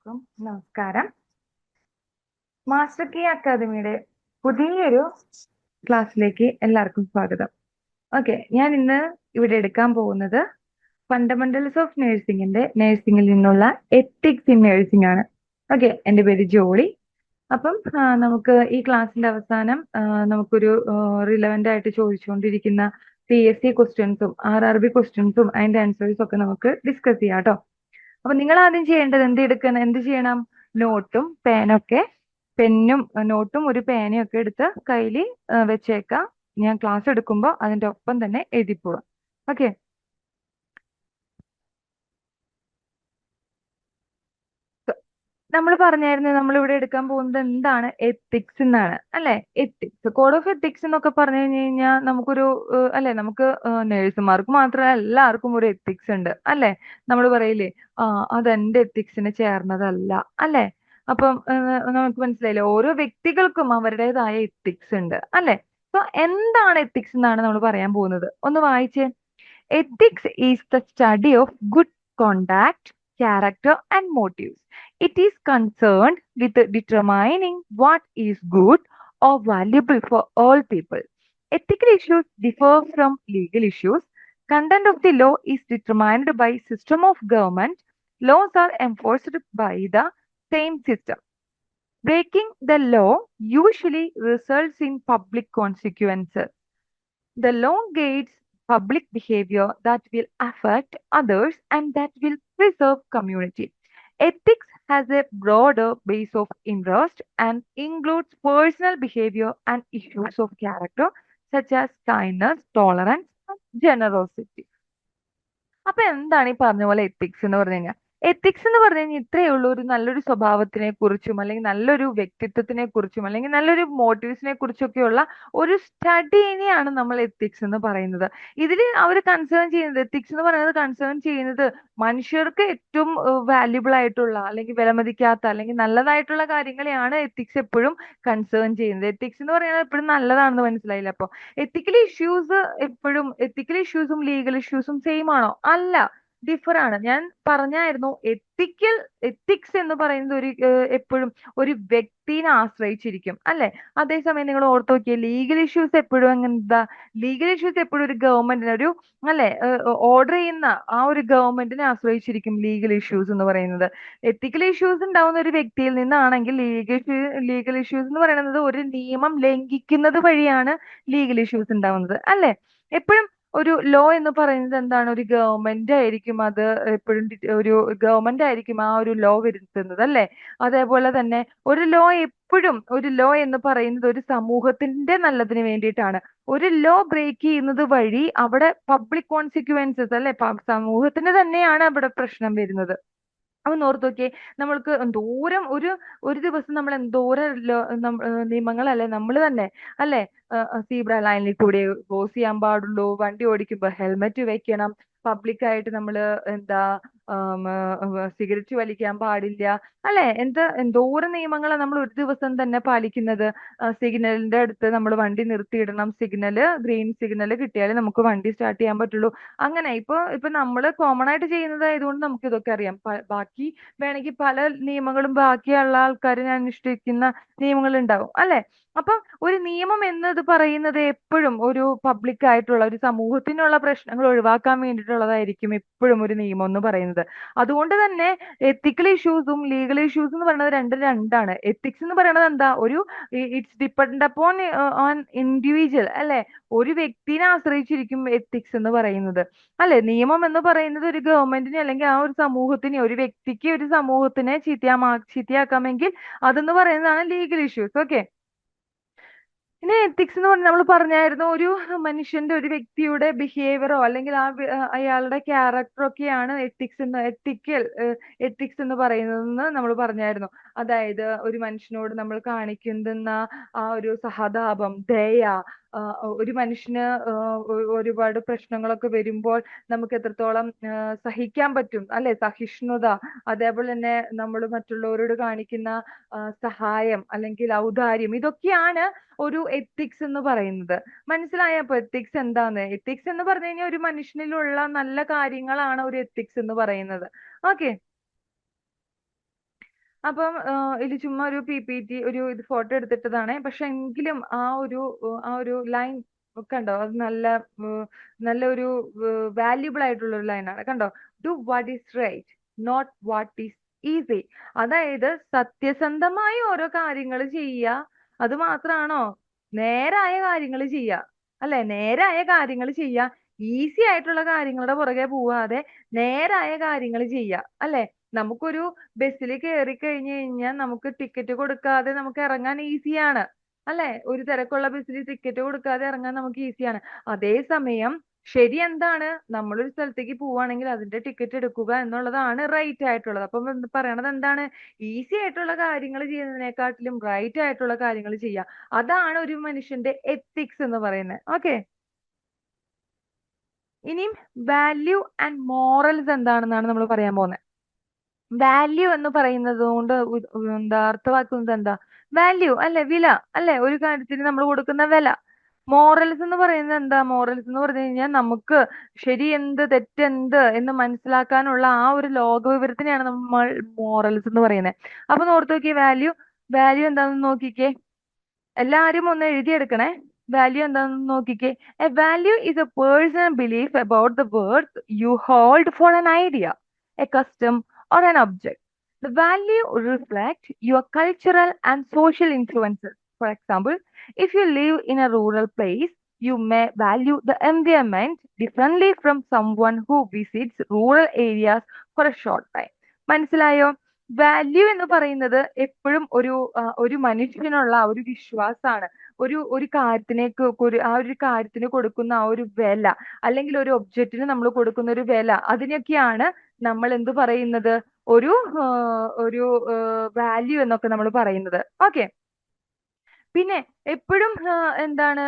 എല്ലാവർക്കും നമസ്കാരം. Master key അക്കാദമിയുടെ പുതിയൊരു ക്ലാസ്സിലേക്ക് എല്ലാവർക്കും സ്വാഗതം. ഓക്കെ, ഞാൻ ഇന്ന് ഇവിടെ എടുക്കാൻ പോകുന്നത് ഫണ്ടമെന്റൽസ് ഓഫ് നഴ്സിംഗിൽ നിന്നുള്ള എത്തിക്സ് ഇൻ നഴ്സിംഗ് ആണ്. ഓക്കെ, എൻ്റെ പേര് ജോളി. അപ്പം നമുക്ക് ഈ ക്ലാസ്സിന്റെ അവസാനം നമുക്കൊരു റിലവൻ്റ് ആയിട്ട് ചോദിച്ചുകൊണ്ടിരിക്കുന്ന PSC ക്വസ്റ്റ്യൻസും RRB ക്വസ്റ്റ്യൻസും അതിന്റെ ആൻസേഴ്സും ഒക്കെ നമുക്ക് ഡിസ്കസ് ചെയ്യാം കേട്ടോ. അപ്പൊ നിങ്ങൾ ആദ്യം ചെയ്യേണ്ടത് എന്ത് ചെയ്യണം? നോട്ടും ഒരു പേനയും ഒക്കെ എടുത്ത് കയ്യിൽ വെച്ചേക്കാം. ഞാൻ ക്ലാസ് എടുക്കുമ്പോൾ അതിന്റെ ഒപ്പം തന്നെ എഴുതിപ്പോവാം. ഓക്കെ, നമ്മൾ പറഞ്ഞായിരുന്നു നമ്മൾ ഇവിടെ എടുക്കാൻ പോകുന്നത് എന്താണ്? എത്തിക്സ് എന്നാണ് അല്ലെ? എത്തിക്സ്, കോഡ് ഓഫ് എത്തിക്സ് എന്നൊക്കെ പറഞ്ഞു കഴിഞ്ഞാൽ നമുക്കൊരു അല്ലെ, നമുക്ക് നേഴ്സുമാർക്ക് മാത്രമല്ല എല്ലാവർക്കും ഒരു എത്തിക്സ് ഉണ്ട് അല്ലെ? നമ്മൾ പറയില്ലേ, അതെന്റെ എത്തിക്സിന് ചേർന്നതല്ല അല്ലെ? അപ്പം നമുക്ക് മനസ്സിലായില്ലേ, ഓരോ വ്യക്തികൾക്കും അവരുടേതായ എത്തിക്സ് ഉണ്ട് അല്ലെ? അപ്പൊ എന്താണ് എത്തിക്സ് എന്നാണ് നമ്മൾ പറയാൻ പോകുന്നത്. ഒന്ന് വായിച്ചേ. Ethics is the study of good conduct, character, and motives. It is concerned with determining what is good or valuable for all people. Ethical issues differ from legal issues. Content of the law is determined by system of government. Laws are enforced by the same system. Breaking the law usually results in public consequences. The law guides public behavior that will affect others and that will preserve community. Ethics has a broader base of interest and includes personal behavior and issues of character such as kindness, tolerance, and generosity. അപ്പൊ എന്താണ് ഈ പറഞ്ഞ പോലെ ethics എന്ന് പറഞ്ഞു കഴിഞ്ഞാൽ? Ethics എന്ന് പറഞ്ഞു കഴിഞ്ഞാൽ ഇത്രയേ ഉള്ളൂ, ഒരു നല്ലൊരു സ്വഭാവത്തിനെ കുറിച്ചും അല്ലെങ്കിൽ നല്ലൊരു വ്യക്തിത്വത്തിനെ കുറിച്ചും അല്ലെങ്കിൽ നല്ലൊരു മോട്ടീവ്സിനെ കുറിച്ചൊക്കെയുള്ള ഒരു സ്റ്റഡിനെയാണ് നമ്മൾ എത്തിക്സ് എന്ന് പറയുന്നത്. ഇതിൽ അവർ എത്തിക്സ് എന്ന് പറയുന്നത് കൺസേൺ ചെയ്യുന്നത് മനുഷ്യർക്ക് ഏറ്റവും വാല്യുബിൾ ആയിട്ടുള്ള അല്ലെങ്കിൽ വിലമതിക്കാത്ത അല്ലെങ്കിൽ നല്ലതായിട്ടുള്ള കാര്യങ്ങളെയാണ് എത്തിക്സ് എപ്പോഴും കൺസേൺ ചെയ്യുന്നത്. എത്തിക്സ് എന്ന് പറയുന്നത് എപ്പോഴും നല്ലതാണെന്ന് മനസ്സിലായില്ല. അപ്പൊ എത്തിക്കൽ ഇഷ്യൂസും ലീഗൽ ഇഷ്യൂസും സെയിം ആണോ? അല്ല, ഡിഫർ ആണ്. ഞാൻ പറഞ്ഞായിരുന്നു, എത്തിക്സ് എന്ന് പറയുന്നത് എപ്പോഴും ഒരു വ്യക്തിനെ ആശ്രയിച്ചിരിക്കും അല്ലെ? അതേസമയം നിങ്ങൾ ഓർത്ത് നോക്കിയേ, ലീഗൽ ഇഷ്യൂസ് എപ്പോഴും എന്താ? ലീഗൽ ഇഷ്യൂസ് എപ്പോഴും ഒരു ഗവൺമെന്റിന് അല്ലെ, ഓർഡർ ചെയ്യുന്ന ആ ഒരു ഗവൺമെന്റിനെ ആശ്രയിച്ചിരിക്കും ലീഗൽ ഇഷ്യൂസ് എന്ന് പറയുന്നത്. എത്തിക്കൽ ഇഷ്യൂസ് ഉണ്ടാവുന്ന ഒരു വ്യക്തിയിൽ നിന്നാണെങ്കിൽ ലീഗൽ ഇഷ്യൂസ് എന്ന് പറയുന്നത് ഒരു നിയമം ലംഘിക്കുന്നത് വഴിയാണ് ലീഗൽ ഇഷ്യൂസ് ഉണ്ടാവുന്നത് അല്ലെ? എപ്പോഴും ഒരു ലോ എന്ന് പറയുന്നത് എന്താണ്? ഒരു ഗവൺമെന്റ് ആയിരിക്കും അത് എപ്പോഴും ഒരു ഗവൺമെന്റ് ആയിരിക്കും ആ ഒരു ലോ വരുത്തുന്നത് അല്ലെ? അതേപോലെ തന്നെ ഒരു ലോ എന്ന് പറയുന്നത് ഒരു സമൂഹത്തിന്റെ നല്ലതിന് വേണ്ടിയിട്ടാണ്. ഒരു ലോ ബ്രേക്ക് ചെയ്യുന്നത് വഴി അവിടെ പബ്ലിക് കോൺസിക്വൻസസ് അല്ലെ, സമൂഹത്തിന് തന്നെയാണ് അവിടെ പ്രശ്നം വരുന്നത്. ഒന്ന് ഓർത്ത് നോക്കിയേ, നമ്മൾക്ക് എന്തോരം ഒരു ദിവസം നമ്മൾ എന്തോരം നിയമങ്ങളല്ലേ നമ്മൾ തന്നെ അല്ലെ? സീബ്ര ലൈനിൽ കൂടെ ക്രോസ് ചെയ്യാൻ പാടുള്ളൂ, വണ്ടി ഓടിക്കുമ്പോ ഹെൽമെറ്റ് വെക്കണം, പബ്ലിക്കായിട്ട് നമ്മൾ എന്താ സിഗരറ്റ് വലിക്കാൻ പാടില്ല അല്ലെ? എന്തോരം നിയമങ്ങളാണ് നമ്മൾ ഒരു ദിവസം തന്നെ പാലിക്കുന്നത്. സിഗ്നലിന്റെ അടുത്ത് നമ്മൾ വണ്ടി നിർത്തിയിടണം, ഗ്രീൻ സിഗ്നൽ കിട്ടിയാലേ നമുക്ക് വണ്ടി സ്റ്റാർട്ട് ചെയ്യാൻ പറ്റുള്ളൂ. അങ്ങനെ ഇപ്പൊ നമ്മൾ കോമൺ ആയിട്ട് ചെയ്യുന്നത് ആയതുകൊണ്ട് നമുക്ക് ഇതൊക്കെ അറിയാം. ബാക്കി വേണമെങ്കിൽ പല നിയമങ്ങളും ബാക്കിയുള്ള ആൾക്കാർ അനുഷ്ഠിക്കുന്ന നിയമങ്ങൾ ഉണ്ടാവും അല്ലെ? അപ്പൊ ഒരു നിയമം എന്നത് പറയുന്നത് എപ്പോഴും ഒരു പബ്ലിക് ആയിട്ടുള്ള ഒരു സമൂഹത്തിനുള്ള പ്രശ്നങ്ങൾ ഒഴിവാക്കാൻ വേണ്ടിയിട്ടുള്ളതായിരിക്കും എപ്പോഴും ഒരു നിയമം എന്ന് പറയുന്നത്. അതുകൊണ്ട് തന്നെ എത്തിക്കൽ ഇഷ്യൂസും ലീഗൽ ഇഷ്യൂസും എന്ന് പറയുന്നത് രണ്ടും രണ്ടാണ്. എത്തിക്സ് എന്ന് പറയുന്നത് എന്താ? It's depend upon on individual അല്ലെ? ഒരു വ്യക്തിനെ ആശ്രയിച്ചിരിക്കും എത്തിക്സ് എന്ന് പറയുന്നത് അല്ലെ? നിയമം എന്ന് പറയുന്നത് ഒരു ഗവൺമെന്റിനെ അല്ലെങ്കിൽ ആ ഒരു സമൂഹത്തിനെ, ഒരു വ്യക്തിക്ക് ഒരു സമൂഹത്തിനെ ചീത്തയാക്കാമെങ്കിൽ അതെന്ന് പറയുന്നതാണ് ലീഗൽ ഇഷ്യൂസ്. ഓക്കെ, ഇനി എത്തിക്സ് എന്ന് പറഞ്ഞാൽ നമ്മൾ പറഞ്ഞായിരുന്നു, ഒരു മനുഷ്യന്റെ ഒരു വ്യക്തിയുടെ ബിഹേവിയറോ അല്ലെങ്കിൽ അയാളുടെ ക്യാരക്ടറോ ഒക്കെയാണ് എത്തിക്സ് എന്ന് പറയുന്നതെന്ന് നമ്മൾ പറഞ്ഞായിരുന്നു. അതായത് ഒരു മനുഷ്യനോട് നമ്മൾ കാണിക്കുന്ന ആ ഒരു സഹതാപം, ദയ, ഒരു മനുഷ്യന് ഒരുപാട് പ്രശ്നങ്ങളൊക്കെ വരുമ്പോൾ നമുക്ക് എത്രത്തോളം സഹിക്കാൻ പറ്റും അല്ലെ? സഹിഷ്ണുത, അതേപോലെ തന്നെ നമ്മൾ മറ്റുള്ളവരോട് കാണിക്കുന്ന സഹായം അല്ലെങ്കിൽ ഔദാര്യം, ഇതൊക്കെയാണ് ഒരു എത്തിക്സ് എന്ന് പറയുന്നത്. മനസ്സിലായോ അപ്പൊ എത്തിക്സ് എന്താന്ന്? എത്തിക്സ് എന്ന് പറഞ്ഞു കഴിഞ്ഞാൽ ഒരു മനുഷ്യനിലുള്ള നല്ല കാര്യങ്ങളാണ് ഒരു എത്തിക്സ് എന്ന് പറയുന്നത്. ഓക്കെ, അപ്പം ഇത് ചുമ്മാ ഒരു PPT ഒരു ഇത് ഫോട്ടോ എടുത്തിട്ടതാണ്. പക്ഷെ എങ്കിലും ആ ഒരു ലൈൻ കണ്ടോ? അത് നല്ലൊരു വാല്യുബിൾ ആയിട്ടുള്ള ഒരു ലൈനാണ്. കണ്ടോ? Do what is right, not what is easy. അതായത് സത്യസന്ധമായി ഓരോ കാര്യങ്ങൾ ചെയ്യുക. അത് മാത്രാണോ? നേരായ കാര്യങ്ങൾ ചെയ്യുക. അല്ലെ? നേരായ കാര്യങ്ങൾ ചെയ്യുക. ഈസി ആയിട്ടുള്ള കാര്യങ്ങളുടെ പുറകെ പോവാതെ നേരായ കാര്യങ്ങൾ ചെയ്യുക. അല്ലെ? നമുക്കൊരു ബസ്സിൽ കയറി കഴിഞ്ഞു കഴിഞ്ഞാൽ നമുക്ക് ടിക്കറ്റ് കൊടുക്കാതെ നമുക്ക് ഇറങ്ങാൻ ഈസിയാണ്. അല്ലെ? ഒരു തിരക്കുള്ള ബസ്സിൽ ടിക്കറ്റ് കൊടുക്കാതെ ഇറങ്ങാൻ നമുക്ക് ഈസിയാണ്. അതേസമയം ശരി എന്താണ്? നമ്മളൊരു സ്ഥലത്തേക്ക് പോവുകയാണെങ്കിൽ അതിന്റെ ടിക്കറ്റ് എടുക്കുക എന്നുള്ളതാണ് റൈറ്റ് ആയിട്ടുള്ളത്. അപ്പം പറയണത് എന്താണ്? ഈസി ആയിട്ടുള്ള കാര്യങ്ങൾ ചെയ്യുന്നതിനെക്കാട്ടിലും റൈറ്റ് ആയിട്ടുള്ള കാര്യങ്ങൾ ചെയ്യുക. അതാണ് ഒരു മനുഷ്യന്റെ എത്തിക്സ് എന്ന് പറയുന്നത്. ഓക്കെ, ഇനിയും വാല്യൂ ആൻഡ് മോറൽസ് എന്താണെന്നാണ് നമ്മൾ പറയാൻ പോകുന്നത്. വാല്യൂ എന്ന് പറയുന്നത് കൊണ്ട് എന്താ അർത്ഥമാക്കുന്നത്? എന്താ? വാല്യൂ അല്ലെ? വില അല്ലെ? ഒരു കാര്യത്തിന് നമ്മൾ കൊടുക്കുന്ന വില. മോറൽസ് എന്ന് പറയുന്നത് എന്താ? മോറൽസ് എന്ന് പറഞ്ഞു കഴിഞ്ഞാൽ നമുക്ക് ശരി എന്ത് തെറ്റെന്ത് എന്ന് മനസ്സിലാക്കാനുള്ള ആ ഒരു ലോക വിവരത്തിനെയാണ് നമ്മൾ മോറൽസ് എന്ന് പറയുന്നത്. അപ്പൊ ഓർത്ത് നോക്കിയേ, വാല്യൂ വാല്യൂ എന്താണെന്ന് നോക്കിക്കേ. എല്ലാരും ഒന്ന് എഴുതിയെടുക്കണേ. വാല്യൂ എന്താണെന്ന് നോക്കിക്കേ. A value is a personal belief about the worth you hold for an idea, a custom, or an object. The value reflects your cultural and social influences. For example, if you live in a rural place, you may value the environment differently from someone who visits rural areas for a short time. മനസ്സിലായോ? Value എന്ന് പറയുന്നത് എപ്പോഴും ഒരു മനുഷ്യനുള്ള ഒരു വിശ്വാസമാണ്. ഒരു ആ ഒരു കാര്യത്തിന് കൊടുക്കുന്ന ആ ഒരു വില, അല്ലെങ്കിൽ ഒരു ഒബ്ജക്റ്റിന് നമ്മൾ കൊടുക്കുന്ന ഒരു വില, അതിനൊക്കെയാണ് നമ്മൾ എന്ത് പറയുന്നത്? ഒരു ഒരു വാല്യൂ എന്നൊക്കെ നമ്മൾ പറയുന്നത്. ഓക്കെ, പിന്നെ എപ്പോഴും എന്താണ്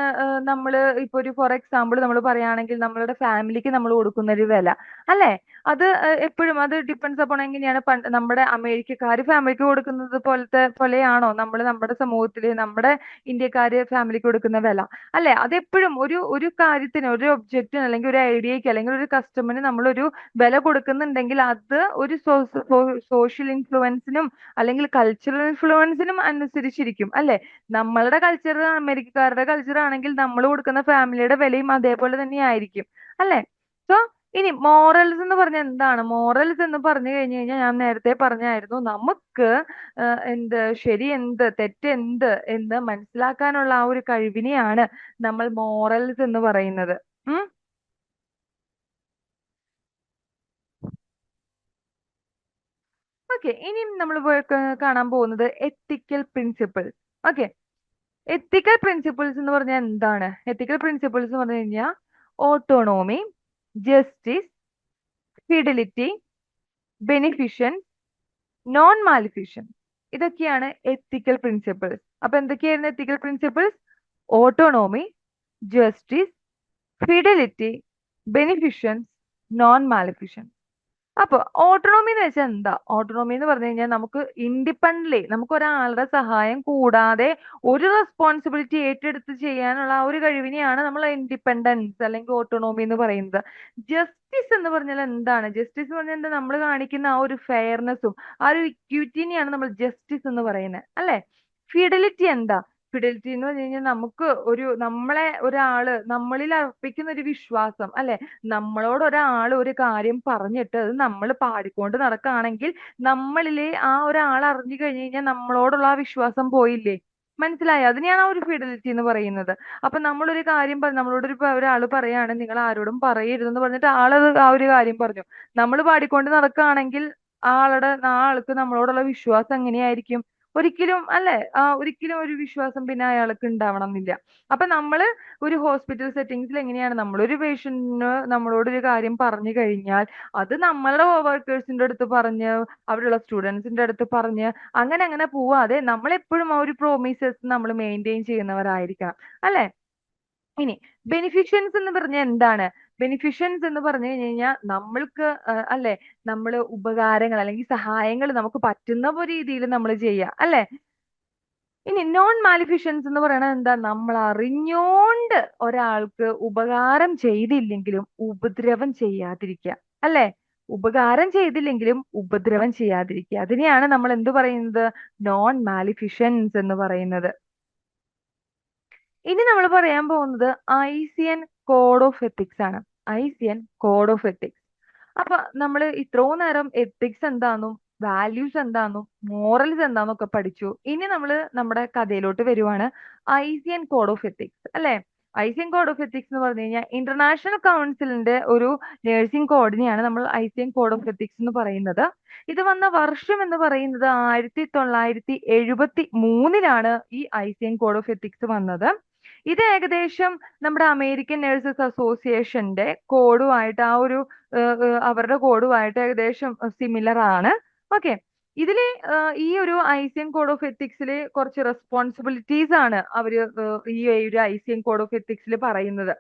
നമ്മൾ ഇപ്പൊ ഒരു ഫോർ എക്സാമ്പിൾ നമ്മൾ പറയുകയാണെങ്കിൽ നമ്മളുടെ ഫാമിലിക്ക് നമ്മൾ കൊടുക്കുന്ന ഒരു വില, അല്ലെ? അത് എപ്പോഴും അത് ഡിപ്പെൻസ് അപ്പോൺ എങ്ങനെയാണ് നമ്മുടെ അമേരിക്കക്കാര് ഫാമിലിക്ക് കൊടുക്കുന്നത് പോലെയാണോ നമ്മുടെ സമൂഹത്തില് നമ്മുടെ ഇന്ത്യക്കാര് ഫാമിലിക്ക് കൊടുക്കുന്ന വില? അല്ലെ? അതെപ്പോഴും ഒരു കാര്യത്തിന്, ഒരു ഒബ്ജക്റ്റിന്, അല്ലെങ്കിൽ ഒരു ഐഡിയക്ക്, അല്ലെങ്കിൽ ഒരു കസ്റ്റമറിന് നമ്മളൊരു വില കൊടുക്കുന്നുണ്ടെങ്കിൽ അത് ഒരു സോഷ്യൽ ഇൻഫ്ലുവൻസിനും അല്ലെങ്കിൽ കൾച്ചറൽ ഇൻഫ്ലുവൻസിനും അനുസരിച്ചിരിക്കും. അല്ലെ? നമ്മളുടെ കൾച്ചർ അമേരിക്കക്കാരുടെ കൾച്ചർ ആണെങ്കിൽ നമ്മൾ കൊടുക്കുന്ന ഫാമിലിയുടെ വിലയും അതേപോലെ തന്നെ ആയിരിക്കും. അല്ലെ? സോ ഇനി മോറൽസ് എന്ന് പറഞ്ഞാൽ എന്താണ്? മോറൽസ് എന്ന് പറഞ്ഞു കഴിഞ്ഞു കഴിഞ്ഞാൽ ഞാൻ നേരത്തെ പറഞ്ഞായിരുന്നു, നമുക്ക് എന്ത് ശരി എന്ത് തെറ്റ് എന്ത് എന്ന് മനസ്സിലാക്കാനുള്ള ആ ഒരു കഴിവിനെയാണ് നമ്മൾ മോറൽസ് എന്ന് പറയുന്നത്. ഉം ഓക്കെ, ഇനിയും നമ്മൾ കാണാൻ പോകുന്നത് ethical principles. Okay, ethical principles എന്ന് പറഞ്ഞാൽ എന്താണ്? എത്തിക്കൽ പ്രിൻസിപ്പിൾസ് എന്ന് പറഞ്ഞു കഴിഞ്ഞാൽ autonomy, justice, fidelity, beneficence, non maleficence. ഇതൊക്കെയാണ് എത്തിക്കൽ പ്രിൻസിപ്പിൾസ്. അപ്പൊ എന്തൊക്കെയായിരുന്നു ethical principles? Autonomy, justice, fidelity, beneficence, non maleficence. അപ്പൊ ഓട്ടോണോമി എന്ന് വെച്ചാൽ എന്താ? ഓട്ടോണോമി എന്ന് പറഞ്ഞു കഴിഞ്ഞാൽ നമുക്ക് ഇൻഡിപെൻഡന്റ്ലി, നമുക്ക് ഒരാളുടെ സഹായം കൂടാതെ ഒരു റെസ്പോൺസിബിലിറ്റി ഏറ്റെടുത്ത് ചെയ്യാനുള്ള ആ ഒരു കഴിവിനെയാണ് നമ്മൾ ഇൻഡിപെൻഡൻസ് അല്ലെങ്കിൽ ഓട്ടോണോമി എന്ന് പറയുന്നത്. ജസ്റ്റിസ് എന്ന് പറഞ്ഞാൽ എന്താണ്? ജസ്റ്റിസ് എന്ന് പറഞ്ഞാൽ എന്താ? നമ്മൾ കാണിക്കുന്ന ആ ഒരു ഫെയർനെസ്സും ആ ഒരു ഇക്വിറ്റിനെയാണ് നമ്മൾ ജസ്റ്റിസ് എന്ന് പറയുന്നത്. അല്ലെ? ഫിഡലിറ്റി എന്താ? ഫിഡലിറ്റി എന്ന് പറഞ്ഞു കഴിഞ്ഞാൽ നമുക്ക് നമ്മളിൽ അർപ്പിക്കുന്ന ഒരു വിശ്വാസം, അല്ലെ? നമ്മളോട് ഒരാൾ ഒരു കാര്യം പറഞ്ഞിട്ട് അത് നമ്മൾ പാടിക്കൊണ്ട് നടക്കുകയാണെങ്കിൽ നമ്മളിലെ ആ ഒരാൾ അറിഞ്ഞു കഴിഞ്ഞു കഴിഞ്ഞാൽ നമ്മളോടുള്ള ആ വിശ്വാസം പോയില്ലേ? മനസ്സിലായോ? അതിനെയാണ് ആ ഒരു ഫിഡലിറ്റി എന്ന് പറയുന്നത്. അപ്പൊ നമ്മളൊരു കാര്യം നമ്മളോട് ഒരാൾ പറയാണ്, നിങ്ങൾ ആരോടും പറയരുതെന്ന് പറഞ്ഞിട്ട് ആളത് ആ ഒരു കാര്യം പറഞ്ഞു. നമ്മൾ പാടിക്കൊണ്ട് നടക്കുകയാണെങ്കിൽ ആ ആൾക്ക് നമ്മളോടുള്ള വിശ്വാസം എങ്ങനെയായിരിക്കും? ഒരിക്കലും, അല്ലെ? ഒരിക്കലും ഒരു വിശ്വാസം പിന്നെ അയാൾക്ക് ഉണ്ടാവണം എന്നില്ല. അപ്പൊ നമ്മള് ഒരു ഹോസ്പിറ്റൽ സെറ്റിങ്സിൽ എങ്ങനെയാണ്? നമ്മളൊരു പേഷ്യന്റിന് നമ്മളോട് ഒരു കാര്യം പറഞ്ഞു കഴിഞ്ഞാൽ അത് നമ്മളുടെ വർക്കേഴ്സിന്റെ അടുത്ത് പറഞ്ഞ്, അവിടെയുള്ള സ്റ്റുഡൻസിന്റെ അടുത്ത് പറഞ്ഞ്, അങ്ങനെ അങ്ങനെ പോവാതെ നമ്മൾ എപ്പോഴും ആ ഒരു പ്രോമിസസ് നമ്മൾ മെയിൻറ്റെയിൻ ചെയ്യുന്നവരായിരിക്കണം. അല്ലെ? ഇനി ബെനിഫിഷ്യൻസ് എന്ന് പറഞ്ഞാൽ എന്താണ്? ബെനിഫിഷ്യൻസ് എന്ന് പറഞ്ഞു കഴിഞ്ഞു കഴിഞ്ഞാൽ നമ്മൾക്ക് അല്ലെ, നമ്മള് ഉപകാരങ്ങൾ അല്ലെങ്കിൽ സഹായങ്ങൾ നമുക്ക് പറ്റുന്ന രീതിയിൽ നമ്മൾ ചെയ്യുക. അല്ലെ? ഇനി നോൺ മാലിഫിഷ്യൻസ് എന്ന് പറയുന്നത് എന്താ? നമ്മൾ അറിഞ്ഞോണ്ട് ഒരാൾക്ക് ഉപകാരം ചെയ്തില്ലെങ്കിലും ഉപദ്രവം ചെയ്യാതിരിക്കുക. അല്ലെ? ഉപകാരം ചെയ്തില്ലെങ്കിലും ഉപദ്രവം ചെയ്യാതിരിക്കുക. അതിനെയാണ് നമ്മൾ എന്ത് പറയുന്നത്? നോൺ മാലിഫിഷൻസ് എന്ന് പറയുന്നത്. ഇനി നമ്മൾ പറയാൻ പോകുന്നത് ഐസിയൻ കോഡ് ഓഫ് എത്തിക്സ് ആണ്. ഐസിയൻ കോഡ് ഓഫ് എത്തിക്സ്. അപ്പൊ നമ്മൾ ഇത്രയും നേരം എത്തിക്സ് എന്താന്നും വാല്യൂസ് എന്താന്നും മോറൽസ് എന്താന്നൊക്കെ പഠിച്ചു. ഇനി നമ്മൾ നമ്മുടെ കഥയിലോട്ട് വരുവാണ്. ഐസിയൻ കോഡ് ഓഫ് എത്തിക്സ് അല്ലെ? ഐസിയൻ കോഡ് ഓഫ് എത്തിക്സ് എന്ന് പറഞ്ഞു കഴിഞ്ഞാൽ ഇന്റർനാഷണൽ കൗൺസിലിന്റെ ഒരു നഴ്സിംഗ് കോഡിനെയാണ് നമ്മൾ ഐസിയൻ കോഡ് ഓഫ് എത്തിക്സ് എന്ന് പറയുന്നത്. ഇത് വന്ന വർഷം എന്ന് പറയുന്നത് 1973 ഈ ഐസിയൻ കോഡ് ഓഫ് എത്തിക്സ് വന്നത്. ഇത് ഏകദേശം നമ്മുടെ അമേരിക്കൻ നഴ്സസ് അസോസിയേഷന്റെ കോഡുമായിട്ട് അവരുടെ കോഡുമായിട്ട് ഏകദേശം സിമിലർ ആണ്. ഓക്കെ. ഇതില് ഈ ഒരു ഐസിയൻ കോഡ് ഓഫ് എത്തിക്സിൽ കുറച്ച് റെസ്പോൺസിബിലിറ്റീസ് ആണ് അവര് ഈ ഒരു ഐസിയൻ കോഡ് ഓഫ് എത്തിക്സിൽ പറയുന്നത്.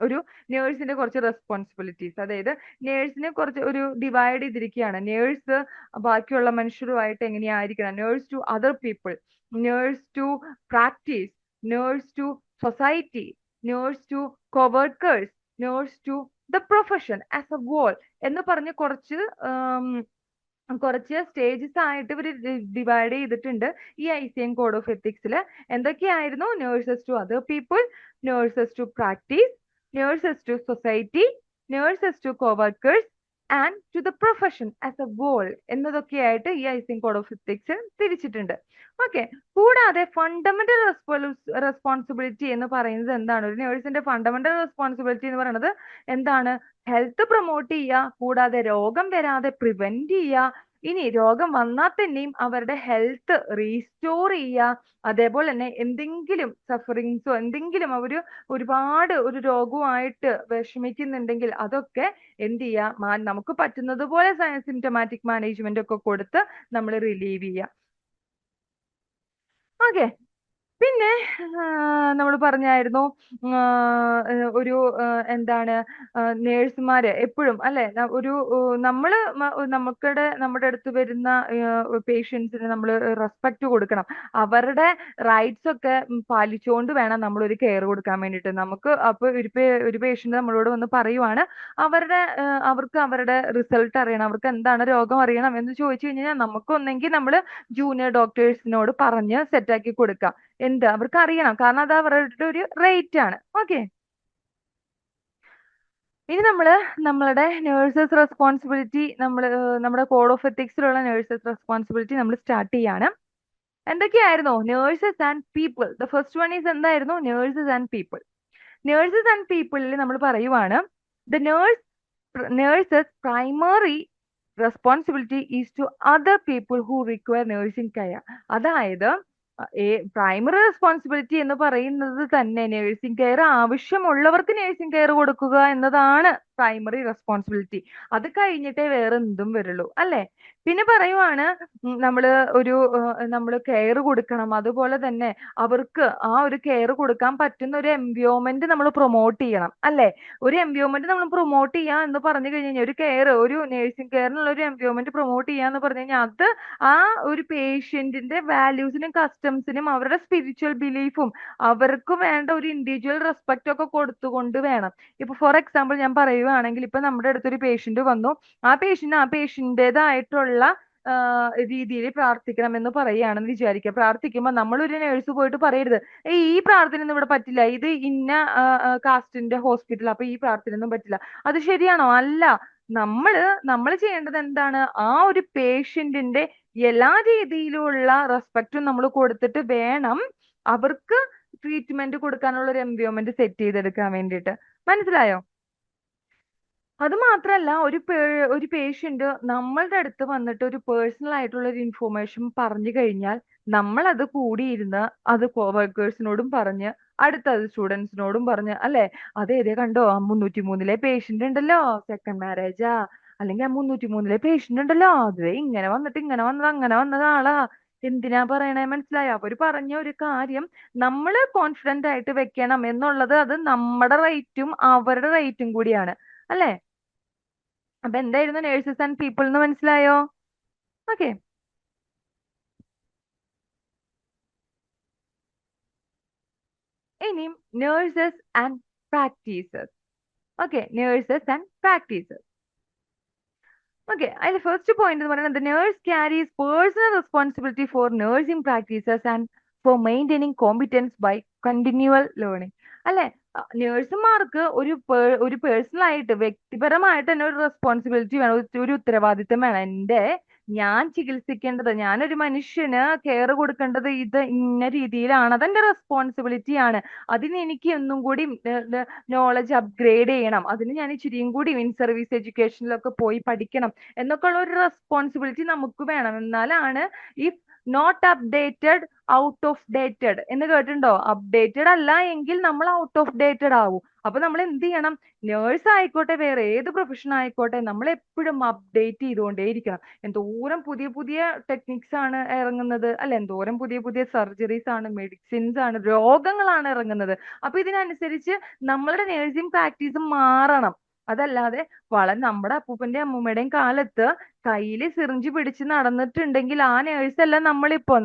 ഒരു നേഴ്സിന്റെ കുറച്ച് റെസ്പോൺസിബിലിറ്റീസ്, അതായത് നേഴ്സിനെ കുറച്ച് ഒരു ഡിവൈഡ് ചെയ്തിരിക്കുകയാണ്. നേഴ്സ് ബാക്കിയുള്ള മനുഷ്യരുമായിട്ട് എങ്ങനെയായിരിക്കണം, nurse to other people, nurse to practice, nurse to society, nurse to coworkers, nurse to the profession as a whole എന്ന് പറഞ്ഞ് കുറച്ച് സ്റ്റേജസ് ആയിട്ട് ഇവർ ഡിവൈഡ് ചെയ്തിട്ടുണ്ട് ഈ ഐസിയൻ കോഡ് ഓഫ് എത്തിക്സിൽ. എന്തൊക്കെയായിരുന്നു? Nurses to other people, nurses to practice, nurses to society, nurses to coworkers and to the profession as a whole എന്നതൊക്കെയായിട്ട് ഈ ഐസിയൻ കോഡ് ഓഫ് എത്തിക്സ് തിരിച്ചിട്ടുണ്ട്. ഓക്കെ. കൂടാതെ ഫണ്ടമെന്റൽ റെസ്പോൺസിബിലിറ്റി എന്ന് പറയുന്നത് എന്താണ്? ഒരു നേഴ്സിന്റെ ഫണ്ടമെന്റൽ റെസ്പോൺസിബിലിറ്റി എന്ന് പറയുന്നത് എന്താണ്? ഹെൽത്ത് പ്രൊമോട്ട് ചെയ്യുക, കൂടാതെ രോഗം വരാതെ പ്രിവെന്റ് ചെയ്യുക, ഇനി രോഗം വന്നാൽ തന്നെയും അവരുടെ ഹെൽത്ത് റീസ്റ്റോർ ചെയ്യുക, അതേപോലെ തന്നെ എന്തെങ്കിലും സഫറിങ്സോ എന്തെങ്കിലും ഒരുപാട് ഒരു രോഗവുമായിട്ട് വിഷമിക്കുന്നുണ്ടെങ്കിൽ അതൊക്കെ എന്ത് ചെയ്യുക, നമുക്ക് പറ്റുന്നത് പോലെ സിംറ്റമാറ്റിക് മാനേജ്മെന്റ് ഒക്കെ കൊടുത്ത് നമ്മൾ റിലീവ് ചെയ്യുക. ഓക്കെ. പിന്നെ നമ്മൾ പറഞ്ഞായിരുന്നു ഒരു എന്താണ് നേഴ്സുമാര് എപ്പോഴും അല്ലെ നമ്മള് നമ്മുടെ അടുത്ത് വരുന്ന പേഷ്യൻസിന് നമ്മൾ റെസ്പെക്ട് കൊടുക്കണം. അവരുടെ റൈറ്റ്സ് ഒക്കെ പാലിച്ചുകൊണ്ട് വേണം നമ്മൾ ഒരു കെയർ കൊടുക്കാൻ വേണ്ടിയിട്ട്. നമുക്ക് അപ്പൊ ഒരു പേഷ്യന്റ് നമ്മളോട് വന്ന് പറയുവാണ് അവർക്ക് അവരുടെ റിസൾട്ട് അറിയണം, അവർക്ക് എന്താണ് രോഗം അറിയണം എന്ന് ചോദിച്ചു കഴിഞ്ഞാൽ നമുക്കൊന്നെങ്കിൽ നമ്മൾ ജൂനിയർ ഡോക്ടേഴ്സിനോട് പറഞ്ഞ് സെറ്റാക്കി കൊടുക്കാം. അവർക്ക് അറിയണം, കാരണം അത് അവരുടെ ഒരു റേറ്റ് ആണ്. ഓക്കെ. ഇനി നമ്മളുടെ നേഴ്സസ് റെസ്പോൺസിബിലിറ്റി നമ്മുടെ കോഡ് ഓഫ് എത്തിക്സിലുള്ള നേഴ്സസ് റെസ്പോൺസിബിലിറ്റി നമ്മൾ സ്റ്റാർട്ട് ചെയ്യാണ്. എന്തൊക്കെയായിരുന്നു? Nurses and people. The first one is എന്തായിരുന്നു? Nurses and people. Nurses and പീപ്പിളിൽ നമ്മൾ പറയുവാണ് the nurses primary responsibility is to other people who require nursing care. അതായത് പ്രൈമറി റെസ്പോൺസിബിലിറ്റി എന്ന് പറയുന്നത് തന്നെ നേഴ്സിംഗ് കെയർ ആവശ്യമുള്ളവർക്ക് നേഴ്സിംഗ് കെയർ കൊടുക്കുക എന്നതാണ് പ്രൈമറി റെസ്പോൺസിബിലിറ്റി. അത് കഴിഞ്ഞിട്ടേ വേറെ എന്തും വരുള്ളൂ അല്ലെ? പിന്നെ പറയുവാണ് നമ്മള് കെയർ കൊടുക്കണം, അതുപോലെ തന്നെ അവർക്ക് ആ ഒരു കെയർ കൊടുക്കാൻ പറ്റുന്ന ഒരു എൻവയോൺമെന്റ് നമ്മൾ പ്രൊമോട്ട് ചെയ്യണം അല്ലെ? ഒരു എൻവയോൺമെന്റ് നമ്മൾ പ്രൊമോട്ട് ചെയ്യുക എന്ന് പറഞ്ഞു കഴിഞ്ഞാൽ ഒരു നേഴ്സിംഗ് കെയറിനുള്ള ഒരു എൻവയോൺമെന്റ് പ്രൊമോട്ട് ചെയ്യുക എന്ന് പറഞ്ഞു കഴിഞ്ഞാൽ അത് ആ ഒരു പേഷ്യന്റിന്റെ വാല്യൂസിനും കസ്റ്റംസിനും അവരുടെ സ്പിരിച്വൽ ബിലീഫും അവർക്ക് വേണ്ട ഒരു ഇൻഡിവിജ്വൽ റെസ്പെക്ട് ഒക്കെ കൊടുത്തുകൊണ്ട് വേണം. ഇപ്പൊ ഫോർ എക്സാമ്പിൾ ഞാൻ പറയുവാണെങ്കിൽ, ഇപ്പൊ നമ്മുടെ അടുത്തൊരു പേഷ്യന്റ് വന്നു, ആ പേഷ്യന്റിന്റേതായിട്ടുള്ള രീതിയിൽ പ്രാർത്ഥിക്കണം എന്ന് പറയുകയാണെന്ന് വിചാരിക്കുക. പ്രാർത്ഥിക്കുമ്പോൾ നമ്മളൊരു നേഴ്സ് പോയിട്ട് പറയരുത്, ഈ പ്രാർത്ഥന ഒന്നും ഇവിടെ പറ്റില്ല, ഇത് ഇന്ന കാസ്റ്റിന്റെ ഹോസ്പിറ്റൽ, അപ്പൊ ഈ പ്രാർത്ഥന ഒന്നും പറ്റില്ല. അത് ശരിയാണോ? അല്ല. നമ്മൾ ചെയ്യേണ്ടത് എന്താണ്? ആ ഒരു പേഷ്യന്റിന്റെ എല്ലാ രീതിയിലുള്ള റെസ്പെക്റ്റും നമ്മൾ കൊടുത്തിട്ട് വേണം അവർക്ക് ട്രീറ്റ്മെന്റ് കൊടുക്കാനുള്ള ഒരു എൻവയോൺമെന്റ് സെറ്റ് ചെയ്തെടുക്കാൻ വേണ്ടിയിട്ട്. മനസ്സിലായോ? അത് മാത്രല്ല, ഒരു പേഷ്യന്റ് നമ്മളുടെ അടുത്ത് വന്നിട്ട് ഒരു പേഴ്സണൽ ആയിട്ടുള്ള ഒരു ഇൻഫോർമേഷൻ പറഞ്ഞു കഴിഞ്ഞാൽ നമ്മൾ അത് കൂടിയിരുന്ന് അത് കോവർക്കേഴ്സിനോടും പറഞ്ഞ് അടുത്തത് സ്റ്റുഡൻസിനോടും പറഞ്ഞ് അല്ലെ, അതേതേ കണ്ടോ ആ 303 പേഷ്യന്റ് ഉണ്ടല്ലോ, സെക്കൻഡ് മാരേജാ, അല്ലെങ്കിൽ ആ 303 പേഷ്യന്റ് ഉണ്ടല്ലോ, അത് ഇങ്ങനെ വന്നിട്ട് ഇങ്ങനെ വന്നത് അങ്ങനെ വന്നത് ആളാ, എന്തിനാ പറയണേ? മനസ്സിലായോ? അവര് പറഞ്ഞ ഒരു കാര്യം നമ്മൾ കോൺഫിഡന്റ് ആയിട്ട് വെക്കണം എന്നുള്ളത് അത് നമ്മുടെ റൈറ്റും അവരുടെ റൈറ്റും കൂടിയാണ് അല്ലെ? അപ്പൊ എന്തായിരുന്നു നേഴ്സസ് ആൻഡ് പീപ്പിൾ എന്ന് മനസ്സിലായോ? ഓക്കെ. ഇനിയും nurses and practices. Okay, nurses and practices. Okay, അതിൽ ഫസ്റ്റ് പോയിന്റ് എന്ന് പറയുന്നത് nurse carries personal responsibility for nursing practices and for maintaining competence by continual learning. അല്ലെ, നേഴ്സുമാർക്ക് ഒരു പേഴ്സണൽ ആയിട്ട് വ്യക്തിപരമായിട്ട് തന്നെ ഒരു റെസ്പോൺസിബിലിറ്റി വേണം, ഒരു ഉത്തരവാദിത്തം വേണം. ഞാൻ ചികിത്സിക്കേണ്ടത്, ഞാനൊരു മനുഷ്യന് കെയർ കൊടുക്കേണ്ടത് ഇത് ഇന്ന രീതിയിലാണ്, അതെന്റെ റെസ്പോൺസിബിലിറ്റി ആണ്. അതിന് എനിക്ക് ഒന്നും കൂടി നോളജ് അപ്ഗ്രേഡ് ചെയ്യണം, അതിന് ഞാൻ ഇച്ചിരിയും കൂടി ഇൻ സർവീസ് എഡ്യൂക്കേഷനിലൊക്കെ പോയി പഠിക്കണം എന്നൊക്കെ ഉള്ള ഒരു റെസ്പോൺസിബിലിറ്റി നമുക്ക് വേണം. എന്നാലാണ് if not updated out of dated എന്ന് കേട്ടിട്ടുണ്ടോ? അപ്ഡേറ്റഡ് അല്ല എങ്കിൽ നമ്മൾ ഔട്ട് ഓഫ് ഡേറ്റഡ് ആവും. അപ്പൊ നമ്മൾ എന്ത് ചെയ്യണം? നേഴ്സ് ആയിക്കോട്ടെ, വേറെ ഏത് പ്രൊഫഷൻ ആയിക്കോട്ടെ, നമ്മൾ എപ്പോഴും അപ്ഡേറ്റ് ചെയ്തുകൊണ്ടേയിരിക്കണം. എന്തോരം പുതിയ പുതിയ ടെക്നിക്സ് ആണ് ഇറങ്ങുന്നത് അല്ലെ, എന്തോരം പുതിയ പുതിയ സർജറീസ് ആണ്, മെഡിസിൻസ് ആണ്, രോഗങ്ങളാണ് ഇറങ്ങുന്നത്. അപ്പൊ ഇതിനനുസരിച്ച് നമ്മളുടെ നേഴ്സിംഗ് പ്രാക്ടീസ് മാറണം. അതല്ലാതെ നമ്മുടെ അപ്പൂപ്പന്റെ അമ്മൂമ്മയുടെയും കാലത്ത് കയ്യിൽ സിറിഞ്ച് പിടിച്ച് നടന്നിട്ടുണ്ടെങ്കിൽ ആ നേഴ്സ് അല്ല നമ്മളിപ്പോ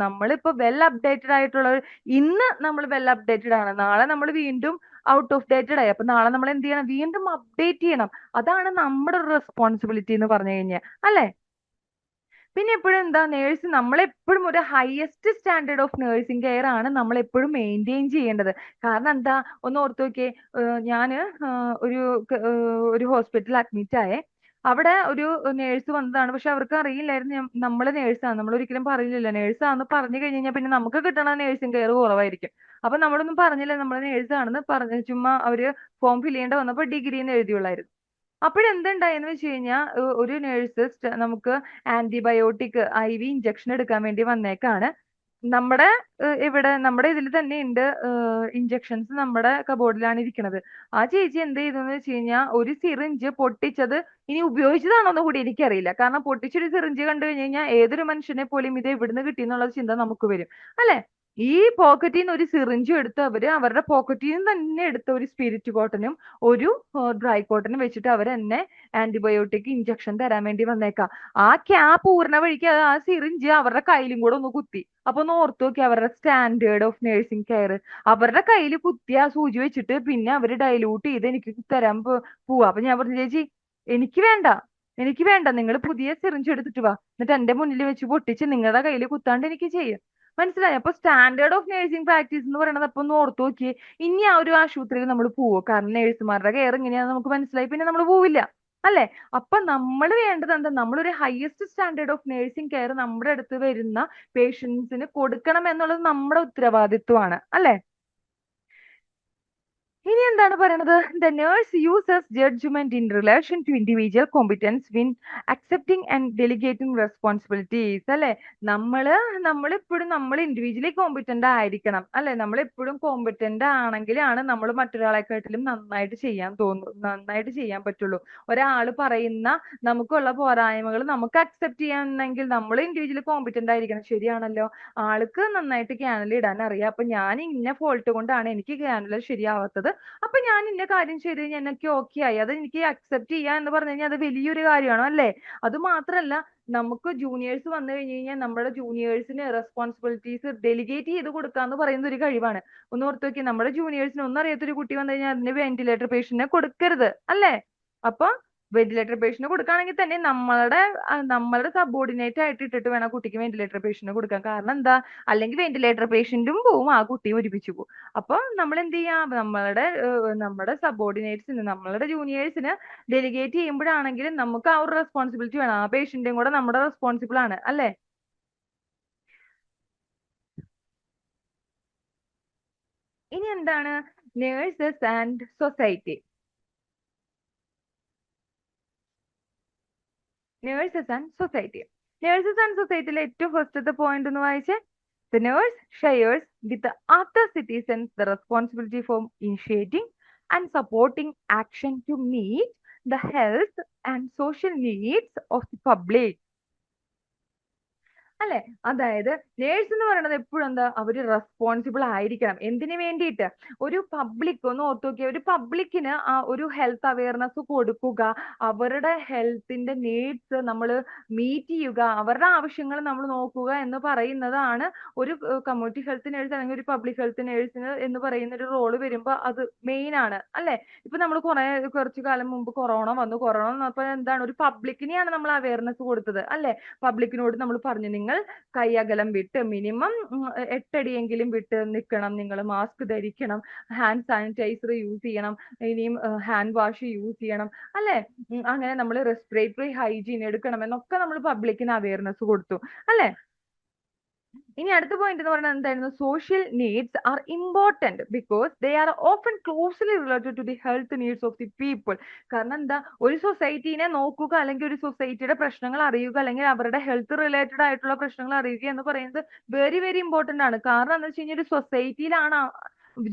വെൽ അപ്ഡേറ്റഡ് ആയിട്ടുള്ള ഇന്ന് നമ്മൾ വെൽ അപ്ഡേറ്റഡ് ആണ്, നാളെ നമ്മൾ വീണ്ടും ഔട്ട് ഓഫ് ഡേറ്റഡ് ആയി. അപ്പൊ നാളെ നമ്മൾ എന്ത് ചെയ്യണം? വീണ്ടും അപ്ഡേറ്റ് ചെയ്യണം. അതാണ് നമ്മുടെ ഒരു റെസ്പോൺസിബിലിറ്റി എന്ന് പറഞ്ഞു കഴിഞ്ഞാൽ, അല്ലെ? പിന്നെ എപ്പോഴും എന്താ, നേഴ്സ് നമ്മളെപ്പോഴും ഒരു highest standard of nursing care ആണ് നമ്മൾ എപ്പോഴും മെയിൻറ്റെയിൻ ചെയ്യേണ്ടത്. കാരണം എന്താ, ഒന്ന് ഓർത്ത് നോക്കിയേ, ഞാന് ഒരു ഒരു ഹോസ്പിറ്റലിൽ അഡ്മിറ്റ് ആയേ. അവിടെ ഒരു നേഴ്സ് വന്നതാണ്. പക്ഷെ അവർക്ക് അറിയില്ലായിരുന്നു നമ്മള് നേഴ്സാണ്. നമ്മൾ ഒരിക്കലും പറയില്ലല്ലോ നേഴ്സാന്ന് പറഞ്ഞു കഴിഞ്ഞ് കഴിഞ്ഞാൽ പിന്നെ നമുക്ക് കിട്ടണ നേഴ്സിംഗ് കെയർ കുറവായിരിക്കും. അപ്പൊ നമ്മളൊന്നും പറഞ്ഞില്ല നമ്മൾ നേഴ്സാണെന്ന് പറഞ്ഞ്, ചുമ്മാ അവര് ഫോം ഫിൽ ചെയ്യേണ്ട വന്നപ്പോ ഡിഗ്രി എന്ന് എഴുതിയുള്ളായിരുന്നു. അപ്പോഴെന്തുണ്ടായെന്ന് വെച്ച് കഴിഞ്ഞാൽ ഒരു നേഴ്സ് നമുക്ക് ആന്റിബയോട്ടിക് IV ഇഞ്ചക്ഷൻ എടുക്കാൻ വേണ്ടി വന്നേക്കാണ്. നമ്മുടെ ഇവിടെ നമ്മുടെ ഇതിൽ തന്നെ ഉണ്ട് ഇഞ്ചക്ഷൻസ്, നമ്മുടെ കബോർഡിലാണ് ഇരിക്കുന്നത്. ആ ചേച്ചി എന്ത് ചെയ്തു എന്ന് വെച്ച് കഴിഞ്ഞാൽ ഒരു സിറിഞ്ച് പൊട്ടിച്ചത്, ഇനി ഉപയോഗിച്ചതാണോ എന്ന് കൂടി എനിക്കറിയില്ല. കാരണം പൊട്ടിച്ചൊരു സിറിഞ്ച് കണ്ടു കഴിഞ്ഞ് കഴിഞ്ഞാൽ ഏതൊരു മനുഷ്യനെ പോലും ഇത് എവിടുന്ന് കിട്ടി എന്നുള്ള ചിന്ത നമുക്ക് വരും, അല്ലെ? ഈ പോക്കറ്റിൽ നിന്ന് ഒരു സിറിഞ്ചും എടുത്ത് അവരുടെ പോക്കറ്റിൽ നിന്ന് തന്നെ എടുത്ത ഒരു സ്പിരിറ്റ് കോട്ടനും ഒരു ഡ്രൈ കോട്ടനും വെച്ചിട്ട് എന്നെ ആന്റിബയോട്ടിക് ഇഞ്ചക്ഷൻ തരാൻ വേണ്ടി വന്നേക്കാം. ആ ക്യാപ്പ് ഊരണ വഴിക്ക് ആ സിറിഞ്ച് അവരുടെ കയ്യിലും കൂടെ ഒന്ന് കുത്തി. അപ്പൊ ഒന്ന് ഓർത്തു നോക്കി അവരുടെ സ്റ്റാൻഡേർഡ് ഓഫ് നേഴ്സിംഗ് കെയർ. അവരുടെ കയ്യിൽ കുത്തി ആ സൂചി വെച്ചിട്ട് പിന്നെ അവര് ഡൈലൂട്ട് ചെയ്ത് എനിക്ക് തരാൻ പോവാ. അപ്പൊ ഞാൻ പറഞ്ഞു, ചേച്ചി എനിക്ക് വേണ്ട, എനിക്ക് വേണ്ട, നിങ്ങൾ പുതിയ സിറിഞ്ച് എടുത്തിട്ട് വാ, എന്നിട്ട് എന്റെ മുന്നിൽ വെച്ച് പൊട്ടിച്ച് നിങ്ങളുടെ കയ്യിൽ കുത്താണ്ട് എനിക്ക് ചെയ്യും. മനസ്സിലായി? അപ്പൊ സ്റ്റാൻഡേർഡ് ഓഫ് നേഴ്സിംഗ് പ്രാക്ടീസ് എന്ന് പറയുന്നത് അപ്പൊ ഒന്ന് ഓർത്തു നോക്കിയേ. ഇനി ആ ഒരു ആശുപത്രിയിൽ നമ്മൾ പോവോ? കാരണം നേഴ്സുമാരുടെ കെയർ എങ്ങനെയാന്ന് നമുക്ക് മനസ്സിലായി, പിന്നെ നമ്മൾ പോവില്ല, അല്ലെ? അപ്പൊ നമ്മൾ വേണ്ടത് എന്താ? നമ്മളൊരു highest standard of nursing care നമ്മുടെ അടുത്ത് വരുന്ന പേഷ്യൻസിന് കൊടുക്കണം എന്നുള്ളത് നമ്മുടെ ഉത്തരവാദിത്വമാണ്, അല്ലെ? ഇനി എന്താണ് പറയണത്? The nurse uses judgement in relation to individual competence when accepting and delegating responsibilities. അല്ലെ, നമ്മളിപ്പോഴും നമ്മൾ ഇൻഡിവിജ്വലി കോമ്പിറ്റന്റ് ആയിരിക്കണം, അല്ലെ? നമ്മളെപ്പോഴും കോമ്പിറ്റന്റ് ആണെങ്കിലാണ് നമ്മൾ മറ്റൊരാളെക്കാട്ടിലും നന്നായിട്ട് ചെയ്യാൻ പറ്റുള്ളൂ. ഒരാൾ പറയുന്ന നമുക്കുള്ള പോരായ്മകൾ നമുക്ക് അക്സെപ്റ്റ് ചെയ്യാമെങ്കിൽ നമ്മൾ ഇൻഡിവിജ്വലി കോമ്പിറ്റന്റ് ആയിരിക്കണം. ശരിയാണല്ലോ, ആൾക്ക് നന്നായിട്ട് ക്യാനൽ ഇടാൻ അറിയാം, അപ്പൊ ഞാൻ ഇന്ന ഫോൾട്ട് കൊണ്ടാണ് എനിക്ക് ക്യാനൽ ശരിയാവാത്തത്, അപ്പൊ ഞാൻ ഇന്ന കാര്യം ചെയ്ത് കഴിഞ്ഞാൽ എനിക്ക് ഓക്കെ ആയി, അത് എനിക്ക് അക്സെപ്റ്റ് ചെയ്യാ എന്ന് പറഞ്ഞു കഴിഞ്ഞാൽ അത് വലിയൊരു കാര്യമാണ്, അല്ലേ? അത് മാത്രല്ല, നമുക്ക് ജൂനിയേഴ്സ് വന്നു കഴിഞ്ഞ് കഴിഞ്ഞാൽ നമ്മുടെ ജൂനിയേഴ്സിന് റെസ്പോൺസിബിലിറ്റീസ് ഡെലിഗേറ്റ് ചെയ്ത് കൊടുക്കുക എന്ന് പറയുന്ന ഒരു കഴിവാണ്. ഒന്ന് ഓർത്ത് നോക്കി, നമ്മുടെ ജൂനിയേഴ്സിന് ഒന്നും അറിയാത്തൊരു കുട്ടി വന്നു കഴിഞ്ഞാൽ അതിന് വെന്റിലേറ്റർ പേഷ്യന്റിനെ കൊടുക്കരുത്, അല്ലേ? അപ്പൊ വെന്റിലേറ്റർ പേഷ്യന്റ് കൊടുക്കുകയാണെങ്കിൽ തന്നെ നമ്മളുടെ സബോർഡിനേറ്റ് ആയിട്ട് ഇട്ടിട്ട് വേണം കുട്ടിക്ക് വെന്റിലേറ്റർ പേഷ്യന്റ് കൊടുക്കാൻ. കാരണം എന്താ? അല്ലെങ്കിൽ വെന്റിലേറ്റർ പേഷ്യന്റും പോവും, ആ കുട്ടിയും ഒരുമിച്ച് പോവും. അപ്പൊ നമ്മൾ എന്ത് ചെയ്യാം? നമ്മുടെ സബോർഡിനേറ്റ്സിന്, നമ്മളുടെ ജൂനിയേഴ്സിന് ഡെലിഗേറ്റ് ചെയ്യുമ്പോഴാണെങ്കിലും നമുക്ക് ആ ഒരു റെസ്പോൺസിബിലിറ്റി വേണം. ആ പേഷ്യന്റും കൂടെ നമ്മുടെ റെസ്പോൺസിബിൾ ആണ്, അല്ലെ? ഇനി എന്താണ് nurses and society? Nurses and society. Nurses and സൊസൈറ്റിയിലെ ഏറ്റവും ഫസ്റ്റത്തെ പോയിന്റ് ഒന്ന് വായിച്ചേ. The nurse shares with the other citizens the responsibility for initiating and supporting action to meet the health and social needs of the public. അല്ലെ? അതായത് nurse എന്ന് പറയുന്നത് എപ്പോഴും എന്താ, അവര് റെസ്പോൺസിബിൾ ആയിരിക്കണം. എന്തിനു വേണ്ടിയിട്ട്? ഒരു പബ്ലിക് ഒന്ന് ഓർത്ത് നോക്കിയ, ഒരു പബ്ലിക്കിന് ആ ഒരു ഹെൽത്ത് അവയർനെസ് കൊടുക്കുക, അവരുടെ ഹെൽത്തിന്റെ നീഡ്സ് നമ്മൾ മീറ്റ് ചെയ്യുക, അവരുടെ ആവശ്യങ്ങൾ നമ്മൾ നോക്കുക എന്ന് പറയുന്നതാണ് ഒരു കമ്മ്യൂണിറ്റി ഹെൽത്ത് നേഴ്സ് അല്ലെങ്കിൽ ഒരു പബ്ലിക് ഹെൽത്ത് നേഴ്സിന് എന്ന് പറയുന്ന ഒരു റോള് വരുമ്പോൾ അത് മെയിൻ ആണ് അല്ലെ? ഇപ്പൊ നമ്മൾ കുറച്ചു കാലം മുമ്പ് കൊറോണ വന്നു. കൊറോണ വന്നപ്പോൾ എന്താണ്, ഒരു പബ്ലിക്കിനെയാണ് നമ്മൾ അവയർനെസ് കൊടുത്തത് അല്ലെ? പബ്ലിക്കിനോട് നമ്മൾ പറഞ്ഞു, നിങ്ങൾ കൈയകലം വിട്ട് മിനിമം 8 അടിയെങ്കിലും വിട്ട് നിൽക്കണം, നിങ്ങൾ മാസ്ക് ധരിക്കണം, ഹാൻഡ് സാനിറ്റൈസർ യൂസ് ചെയ്യണം, ഇനിയും ഹാൻഡ് വാഷ് യൂസ് ചെയ്യണം അല്ലെ? അങ്ങനെ നമ്മൾ റെസ്പിറേറ്ററി ഹൈജീൻ എടുക്കണം എന്നൊക്കെ നമ്മൾ പബ്ലിക്കിന് അവയർനെസ് കൊടുത്തു അല്ലെ? ഇനി അടുത്ത പോയിന്റ് എന്ന് പറയുന്നത് എന്തായിരുന്നു? Social needs are important because they are often closely related to the health needs of the people. കാരണം എന്താ, ഒരു സൊസൈറ്റീനെ നോക്കുക അല്ലെങ്കിൽ ഒരു സൊസൈറ്റിയുടെ പ്രശ്നങ്ങൾ അറിയുക അല്ലെങ്കിൽ അവരുടെ ഹെൽത്ത് റിലേറ്റഡ് ആയിട്ടുള്ള പ്രശ്നങ്ങൾ അറിയുക എന്ന് പറയുന്നത് വെരി വെരി ഇമ്പോർട്ടന്റ് ആണ്. കാരണം എന്താ വെച്ച് കഴിഞ്ഞാൽ ഒരു സൊസൈറ്റിയിലാണ്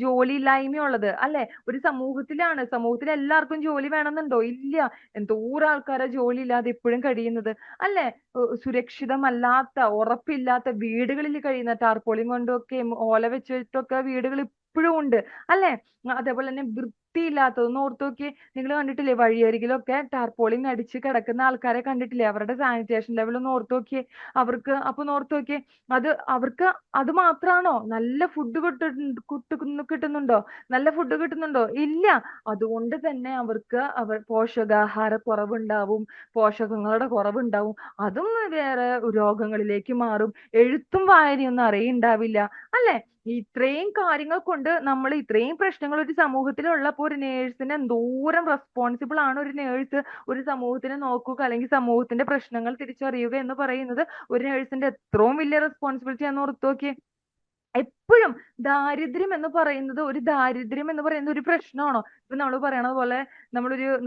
ജോലിയില്ലായ്മയുള്ളത് അല്ലെ? ഒരു സമൂഹത്തിൽ എല്ലാവർക്കും ജോലി വേണമെന്നുണ്ടോ? ഇല്ല. എന്തോരം ആൾക്കാരാ ജോലി ഇല്ലാതെ ഇപ്പോഴും കഴിയുന്നത് അല്ലെ? സുരക്ഷിതമല്ലാത്ത, ഉറപ്പില്ലാത്ത വീടുകളിൽ കഴിയുന്ന, ടാർപോളിൻ കൊണ്ടൊക്കെ ഓല വെച്ചിട്ടൊക്കെ വീടുകൾ ഇപ്പോഴും ഉണ്ട് അല്ലെ? അതേപോലെ തന്നെ വൃത്തിയില്ലാത്തതൊന്ന് ഓർത്ത് നോക്കിയേ. നിങ്ങൾ കണ്ടിട്ടില്ലേ വഴിയരികിലൊക്കെ ടാർപോളിൻ അടിച്ച് കിടക്കുന്ന ആൾക്കാരെ കണ്ടിട്ടില്ലേ? അവരുടെ സാനിറ്റേഷൻ ലെവൽ ഒന്ന് ഓർത്ത് നോക്കിയേ. അപ്പൊ ഒന്ന് ഓർത്ത് നോക്കിയേ, അവർക്ക് അത് മാത്രാണോ? നല്ല ഫുഡ് കിട്ടുന്നുണ്ടോ? നല്ല ഫുഡ് കിട്ടുന്നുണ്ടോ? ഇല്ല. അതുകൊണ്ട് തന്നെ അവർക്ക് പോഷകാഹാര കുറവുണ്ടാവും, പോഷകങ്ങളുടെ കുറവുണ്ടാവും. അതും വേറെ രോഗങ്ങളിലേക്ക് മാറും. എഴുത്തും വായനയൊന്നും അറിയുണ്ടാവില്ല അല്ലെ? ഇത്രയും കാര്യങ്ങൾ കൊണ്ട് നമ്മൾ ഇത്രയും പ്രശ്നങ്ങൾ ഒരു സമൂഹത്തിലുള്ളപ്പോൾ ഒരു നേഴ്സിന് എന്തോരം റെസ്പോൺസിബിൾ ആണ് ഒരു നേഴ്സ്. ഒരു സമൂഹത്തിനെ നോക്കുക അല്ലെങ്കിൽ സമൂഹത്തിന്റെ പ്രശ്നങ്ങൾ തിരിച്ചറിയുക എന്ന് പറയുന്നത് ഒരു നേഴ്സിന്റെ എത്രയും വലിയ റെസ്പോൺസിബിലിറ്റി ആണെന്ന് ഓർത്ത് നോക്കിയേ. എപ്പോഴും ദാരിദ്ര്യം എന്ന് പറയുന്നത് ഒരു പ്രശ്നമാണോ? ഇപ്പൊ നമ്മൾ പറയണത് പോലെ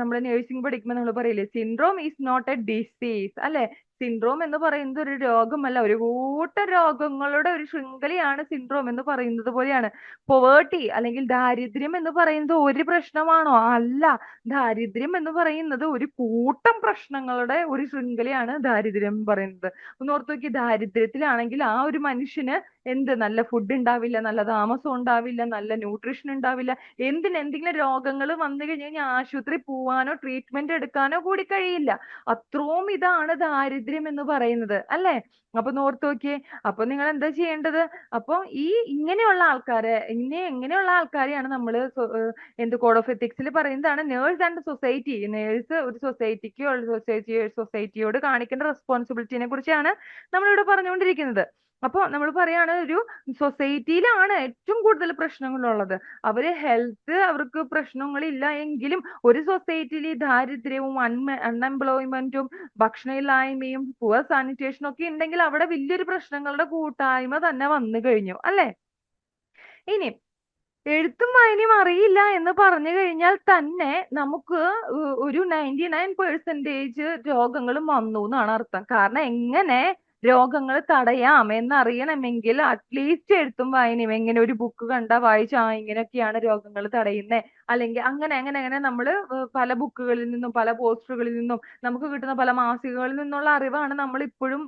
നമ്മൾ നേഴ്സിംഗ് പഠിക്കുമ്പോൾ നമ്മൾ പറയില്ലേ, syndrome is not a disease അല്ലെ? സിൻഡ്രോം എന്ന് പറയുന്നത് ഒരു രോഗമല്ല, ഒരു കൂട്ടം രോഗങ്ങളുടെ ഒരു ശൃംഖലയാണ് സിൻഡ്രോം എന്ന് പറയുന്നത് പോലെയാണ്. പൊവേർട്ടി അല്ലെങ്കിൽ ദാരിദ്ര്യം എന്ന് പറയുന്നത് ഒരു പ്രശ്നമാണോ? അല്ല. ദാരിദ്ര്യം എന്ന് പറയുന്നത് ഒരു കൂട്ടം പ്രശ്നങ്ങളുടെ ഒരു ശൃംഖലയാണ് ദാരിദ്ര്യം എന്ന് പറയുന്നത്. ഒന്ന് ഓർത്ത് നോക്കി, ദാരിദ്ര്യത്തിലാണെങ്കിൽ ആ ഒരു മനുഷ്യന് നല്ല ഫുഡ് ഉണ്ടാവില്ല, നല്ല താമസം ഉണ്ടാവില്ല, നല്ല ന്യൂട്രീഷൻ ഉണ്ടാവില്ല. എന്തെങ്കിലും രോഗങ്ങൾ വന്നു കഴിഞ്ഞാൽ ആശുപത്രി പോവാനോ ട്രീറ്റ്മെന്റ് എടുക്കാനോ കൂടി കഴിയില്ല. അത്രയും ഇതാണ് ദാരിദ്ര്യം എന്ന് പറയുന്നത് അല്ലെ? അപ്പൊ ഓർത്ത് നോക്കിയേ. അപ്പൊ നിങ്ങൾ എന്താ ചെയ്യേണ്ടത്? അപ്പൊ ഇങ്ങനെയുള്ള ആൾക്കാരെയാണ് നമ്മൾ കോഡ് ഓഫ് എത്തിക്സിൽ പറയുന്നതാണ് നേഴ്സ് ആൻഡ് സൊസൈറ്റി. നേഴ്സ് ഒരു സൊസൈറ്റിയോട് കാണിക്കേണ്ട റെസ്പോൺസിബിലിറ്റിനെ കുറിച്ചാണ് നമ്മളിവിടെ പറഞ്ഞുകൊണ്ടിരിക്കുന്നത്. അപ്പൊ നമ്മൾ പറയാണ്, ഒരു സൊസൈറ്റിയിലാണ് ഏറ്റവും കൂടുതൽ പ്രശ്നങ്ങളുള്ളത്. അവർക്ക് പ്രശ്നങ്ങളില്ല എങ്കിലും ഒരു സൊസൈറ്റിയിൽ ദാരിദ്ര്യവും അൺഎംപ്ലോയ്മെന്റും ഭക്ഷണമില്ലായ്മയും പുവർ സാനിറ്റേഷനും ഒക്കെ ഉണ്ടെങ്കിൽ അവിടെ വലിയൊരു പ്രശ്നങ്ങളുടെ കൂട്ടായ്മ തന്നെ വന്നു കഴിഞ്ഞു അല്ലെ? ഇനി എഴുത്തും വായനയും അറിയില്ല എന്ന് പറഞ്ഞു കഴിഞ്ഞാൽ തന്നെ നമുക്ക് ഒരു 99% രോഗങ്ങളും വന്നു എന്നാണ് അർത്ഥം. കാരണം എങ്ങനെ രോഗങ്ങൾ തടയാം എന്നറിയണമെങ്കിൽ അറ്റ്ലീസ്റ്റ് എഴുത്തും വായനയും, എങ്ങനെ ഒരു ബുക്ക് കണ്ടാ വായിച്ചാ ഇങ്ങനെയൊക്കെയാണ് രോഗങ്ങൾ തടയുന്നത്, അല്ലെങ്കിൽ അങ്ങനെ നമ്മൾ പല ബുക്കുകളിൽ നിന്നും പല പോസ്റ്ററുകളിൽ നിന്നും നമുക്ക് കിട്ടുന്ന പല മാസികകളിൽ നിന്നുള്ള അറിവാണ് നമ്മൾ ഇപ്പോഴും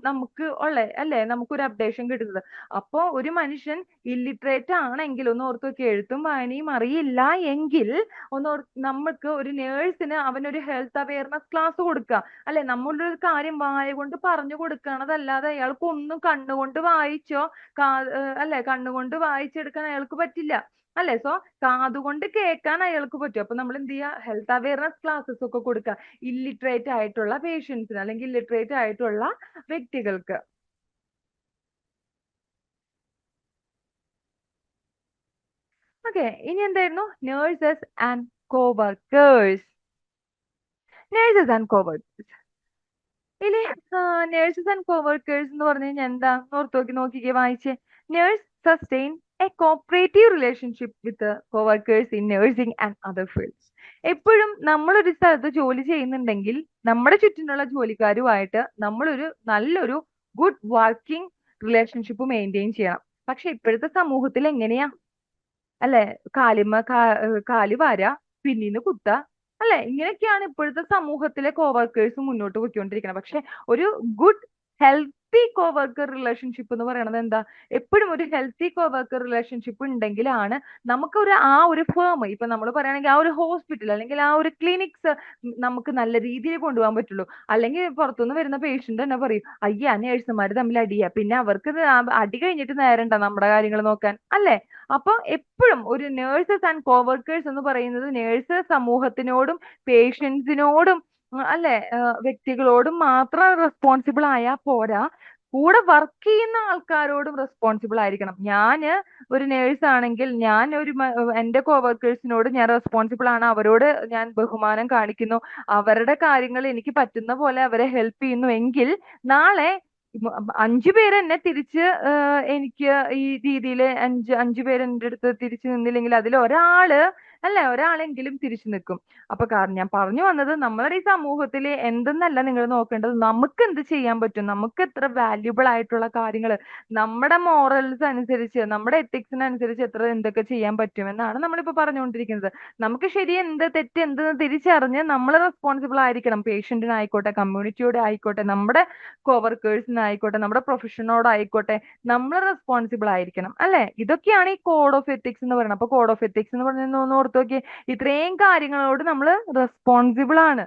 അല്ലെ നമുക്കൊരു അപ്ഡേഷൻ കിട്ടുന്നത്. അപ്പോ ഒരു മനുഷ്യൻ ഇല്ലിറ്ററേറ്റ് ആണെങ്കിൽ ഒന്ന് ഓർത്ത് നോക്കി, എഴുത്തും വായനയും അറിയില്ല എങ്കിൽ നമുക്ക് ഒരു നേഴ്സിന് അവനൊരു ഹെൽത്ത് അവയർനെസ് ക്ലാസ് കൊടുക്കുക അല്ലെ? നമ്മളൊരു കാര്യം വായ കൊണ്ട് പറഞ്ഞു കൊടുക്കണതല്ലാതെ അയാൾക്ക് ഒന്നും കണ്ണുകൊണ്ട് വായിച്ചോ കണ്ണുകൊണ്ട് വായിച്ചെടുക്കാൻ അയാൾക്ക് പറ്റില്ല അല്ലെ? സോ കാതുകൊണ്ട് കേൾക്കാൻ അയാൾക്ക് പറ്റും. അപ്പൊ നമ്മൾ എന്ത് ചെയ്യുക? ഹെൽത്ത് അവയർനെസ് ക്ലാസ്സസ് ഒക്കെ കൊടുക്കുക ഇല്ലിറ്ററേറ്റ് ആയിട്ടുള്ള പേഷ്യൻസിന് അല്ലെങ്കിൽ ഇല്ലിറ്ററേറ്റ് ആയിട്ടുള്ള വ്യക്തികൾക്ക്. ഓക്കെ, ഇനി എന്തായിരുന്നു? Nurses and coworkers. Nurses and coworkers ഇനി നേഴ്സസ് ആൻഡ് കോവർക്കേഴ്സ് എന്ന് പറഞ്ഞു കഴിഞ്ഞാൽ എന്താ? നോക്കിക്കേ, വായിച്ചേ. Nurse sustain A cooperative relationship with coworkers in nursing and other fields. എപ്പോഴും നമ്മളൊരു സ്ഥലത്ത് ജോലി ചെയ്യുന്നുണ്ടെങ്കിൽ നമ്മുടെ ചുറ്റിനുള്ള ജോലിക്കാരുമായിട്ട് നമ്മളൊരു നല്ലൊരു ഗുഡ് വർക്കിംഗ് റിലേഷൻഷിപ്പ് മെയിൻറ്റെയിൻ ചെയ്യണം. പക്ഷെ ഇപ്പോഴത്തെ സമൂഹത്തിൽ എങ്ങനെയാ അല്ലെ? കാല് വാരാ, പിന്നീന്ന് കുത്ത അല്ലെ? ഇങ്ങനെയൊക്കെയാണ് ഇപ്പോഴത്തെ സമൂഹത്തിലെ കോവർക്കേഴ്സ് മുന്നോട്ട് പോയിക്കൊണ്ടിരിക്കുന്നത്. പക്ഷെ ഒരു ഗുഡ് ഹെൽത്തി കോവർക്കർ റിലേഷൻഷിപ്പ് എന്ന് പറയുന്നത് എന്താ? എപ്പോഴും ഒരു ഹെൽത്തി കോവർക്കർ റിലേഷൻഷിപ്പ് ഉണ്ടെങ്കിലാണ് നമുക്ക് ആ ഒരു ഫേം, ഇപ്പൊ നമ്മൾ പറയുകയാണെങ്കിൽ ആ ഒരു ഹോസ്പിറ്റൽ അല്ലെങ്കിൽ ആ ഒരു ക്ലിനിക്സ് നമുക്ക് നല്ല രീതിയിൽ കൊണ്ടുപോകാൻ പറ്റുള്ളൂ. അല്ലെങ്കിൽ പുറത്തുനിന്ന് വരുന്ന പേഷ്യന്റ് തന്നെ പറയും, അയ്യ നേഴ്സുമാർ തമ്മിൽ അടിയാ, പിന്നെ അവർക്ക് അടി കഴിഞ്ഞിട്ട് നേരണ്ട നമ്മുടെ കാര്യങ്ങൾ നോക്കാൻ, അല്ലേ? അപ്പൊ എപ്പോഴും ഒരു നേഴ്സസ് ആൻഡ് കോവർക്കേഴ്സ് എന്ന് പറയുന്നത് നേഴ്സ് സമൂഹത്തിനോടും പേഷ്യൻസിനോടും അല്ലെ, വ്യക്തികളോടും മാത്രം റെസ്പോൺസിബിൾ ആയാൽ പോരാ, കൂടെ വർക്ക് ചെയ്യുന്ന ആൾക്കാരോടും റെസ്പോൺസിബിൾ ആയിരിക്കണം. ഞാന് ഒരു നേഴ്സ് ആണെങ്കിൽ ഞാൻ എന്റെ കോവർക്കേഴ്സിനോട് ഞാൻ റെസ്പോൺസിബിൾ ആണ്, അവരോട് ഞാൻ ബഹുമാനം കാണിക്കുന്നു, അവരുടെ കാര്യങ്ങൾ എനിക്ക് പറ്റുന്ന പോലെ അവരെ ഹെൽപ്പ് ചെയ്യുന്നു എങ്കിൽ നാളെ 5 പേര് എന്നെ തിരിച്ച് എനിക്ക് ഈ രീതിയിൽ അഞ്ചു പേര് എൻ്റെ അടുത്ത് തിരിച്ചു നിന്നില്ലെങ്കിൽ അതിൽ ഒരാള്, അല്ലെ, ഒരാളെങ്കിലും തിരിച്ചു നിൽക്കും. അപ്പൊ കാരണം ഞാൻ പറഞ്ഞു വന്നത്, നമ്മളുടെ ഈ സമൂഹത്തിൽ എന്തെന്നല്ല നിങ്ങൾ നോക്കേണ്ടത്, നമുക്ക് എന്ത് ചെയ്യാൻ പറ്റും, നമുക്ക് എത്ര വാല്യുബിൾ ആയിട്ടുള്ള കാര്യങ്ങൾ നമ്മുടെ മോറൽസ് അനുസരിച്ച് നമ്മുടെ എത്തിക്സിനനുസരിച്ച് എന്തൊക്കെ ചെയ്യാൻ പറ്റും എന്നാണ് നമ്മളിപ്പോ പറഞ്ഞുകൊണ്ടിരിക്കുന്നത്. നമുക്ക് ശരി എന്ത് തെറ്റ് എന്തെന്ന് തിരിച്ചറിഞ്ഞ് നമ്മൾ റെസ്പോൺസിബിൾ ആയിരിക്കണം. പേഷ്യന്റിനായിക്കോട്ടെ, കമ്മ്യൂണിറ്റിയോട് ആയിക്കോട്ടെ, നമ്മുടെ കോവർക്കേഴ്സിനായിക്കോട്ടെ, നമ്മുടെ പ്രൊഫഷനോടായിക്കോട്ടെ, നമ്മൾ റെസ്പോൺസിബിൾ ആയിരിക്കണം, അല്ലെ? ഇതൊക്കെയാണ് ഈ കോഡ് ഓഫ് എത്തിക്സ് എന്ന് പറയുന്നത്. അപ്പൊ കോഡ് ഓഫ് എത്തിക്സ് എന്ന് പറഞ്ഞാൽ ഒന്ന് ഓർത്ത് നോക്കിയേ, ഇത്രയും കാര്യങ്ങളോട് നമ്മൾ റെസ്പോൺസിബിൾ ആണ്.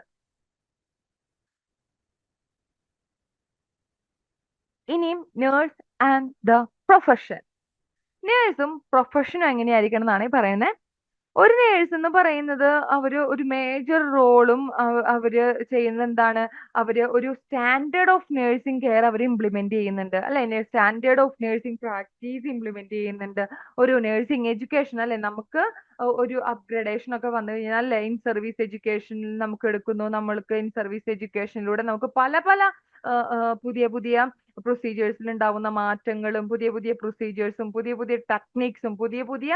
ഇനിയും നേഴ്സ് ആൻഡ് ദ പ്രൊഫഷൻ. നേഴ്സും പ്രൊഫഷനും എങ്ങനെയായിരിക്കണം എന്നാണ് ഈ പറയുന്നത്. ഒരു നേഴ്സ് എന്ന് പറയുന്നത് അവര് ഒരു മേജർ റോളും അവര് ചെയ്യുന്നത് എന്താണ്? അവര് ഒരു സ്റ്റാൻഡേർഡ് ഓഫ് നേഴ്സിംഗ് കെയർ അവർ ഇംപ്ലിമെന്റ് ചെയ്യുന്നുണ്ട്, അല്ലെ? Standard of nursing practice implement ചെയ്യുന്നുണ്ട്. ഒരു നേഴ്സിംഗ് എഡ്യൂക്കേഷൻ, അല്ലെ? നമുക്ക് ഒരു അപ്ഗ്രഡേഷൻ ഒക്കെ വന്നു കഴിഞ്ഞാൽ, അല്ലെ, ഇൻ സർവീസ് എഡ്യൂക്കേഷനിൽ നമുക്ക് എടുക്കുന്നു. നമ്മൾക്ക് ഇൻ സർവീസ് എഡ്യൂക്കേഷനിലൂടെ നമുക്ക് പല പല പുതിയ പുതിയ പ്രൊസീജിയേഴ്സിൽ ഉണ്ടാവുന്ന മാറ്റങ്ങളും പുതിയ പുതിയ പ്രൊസീജിയേഴ്സും പുതിയ പുതിയ ടെക്നിക്സും പുതിയ പുതിയ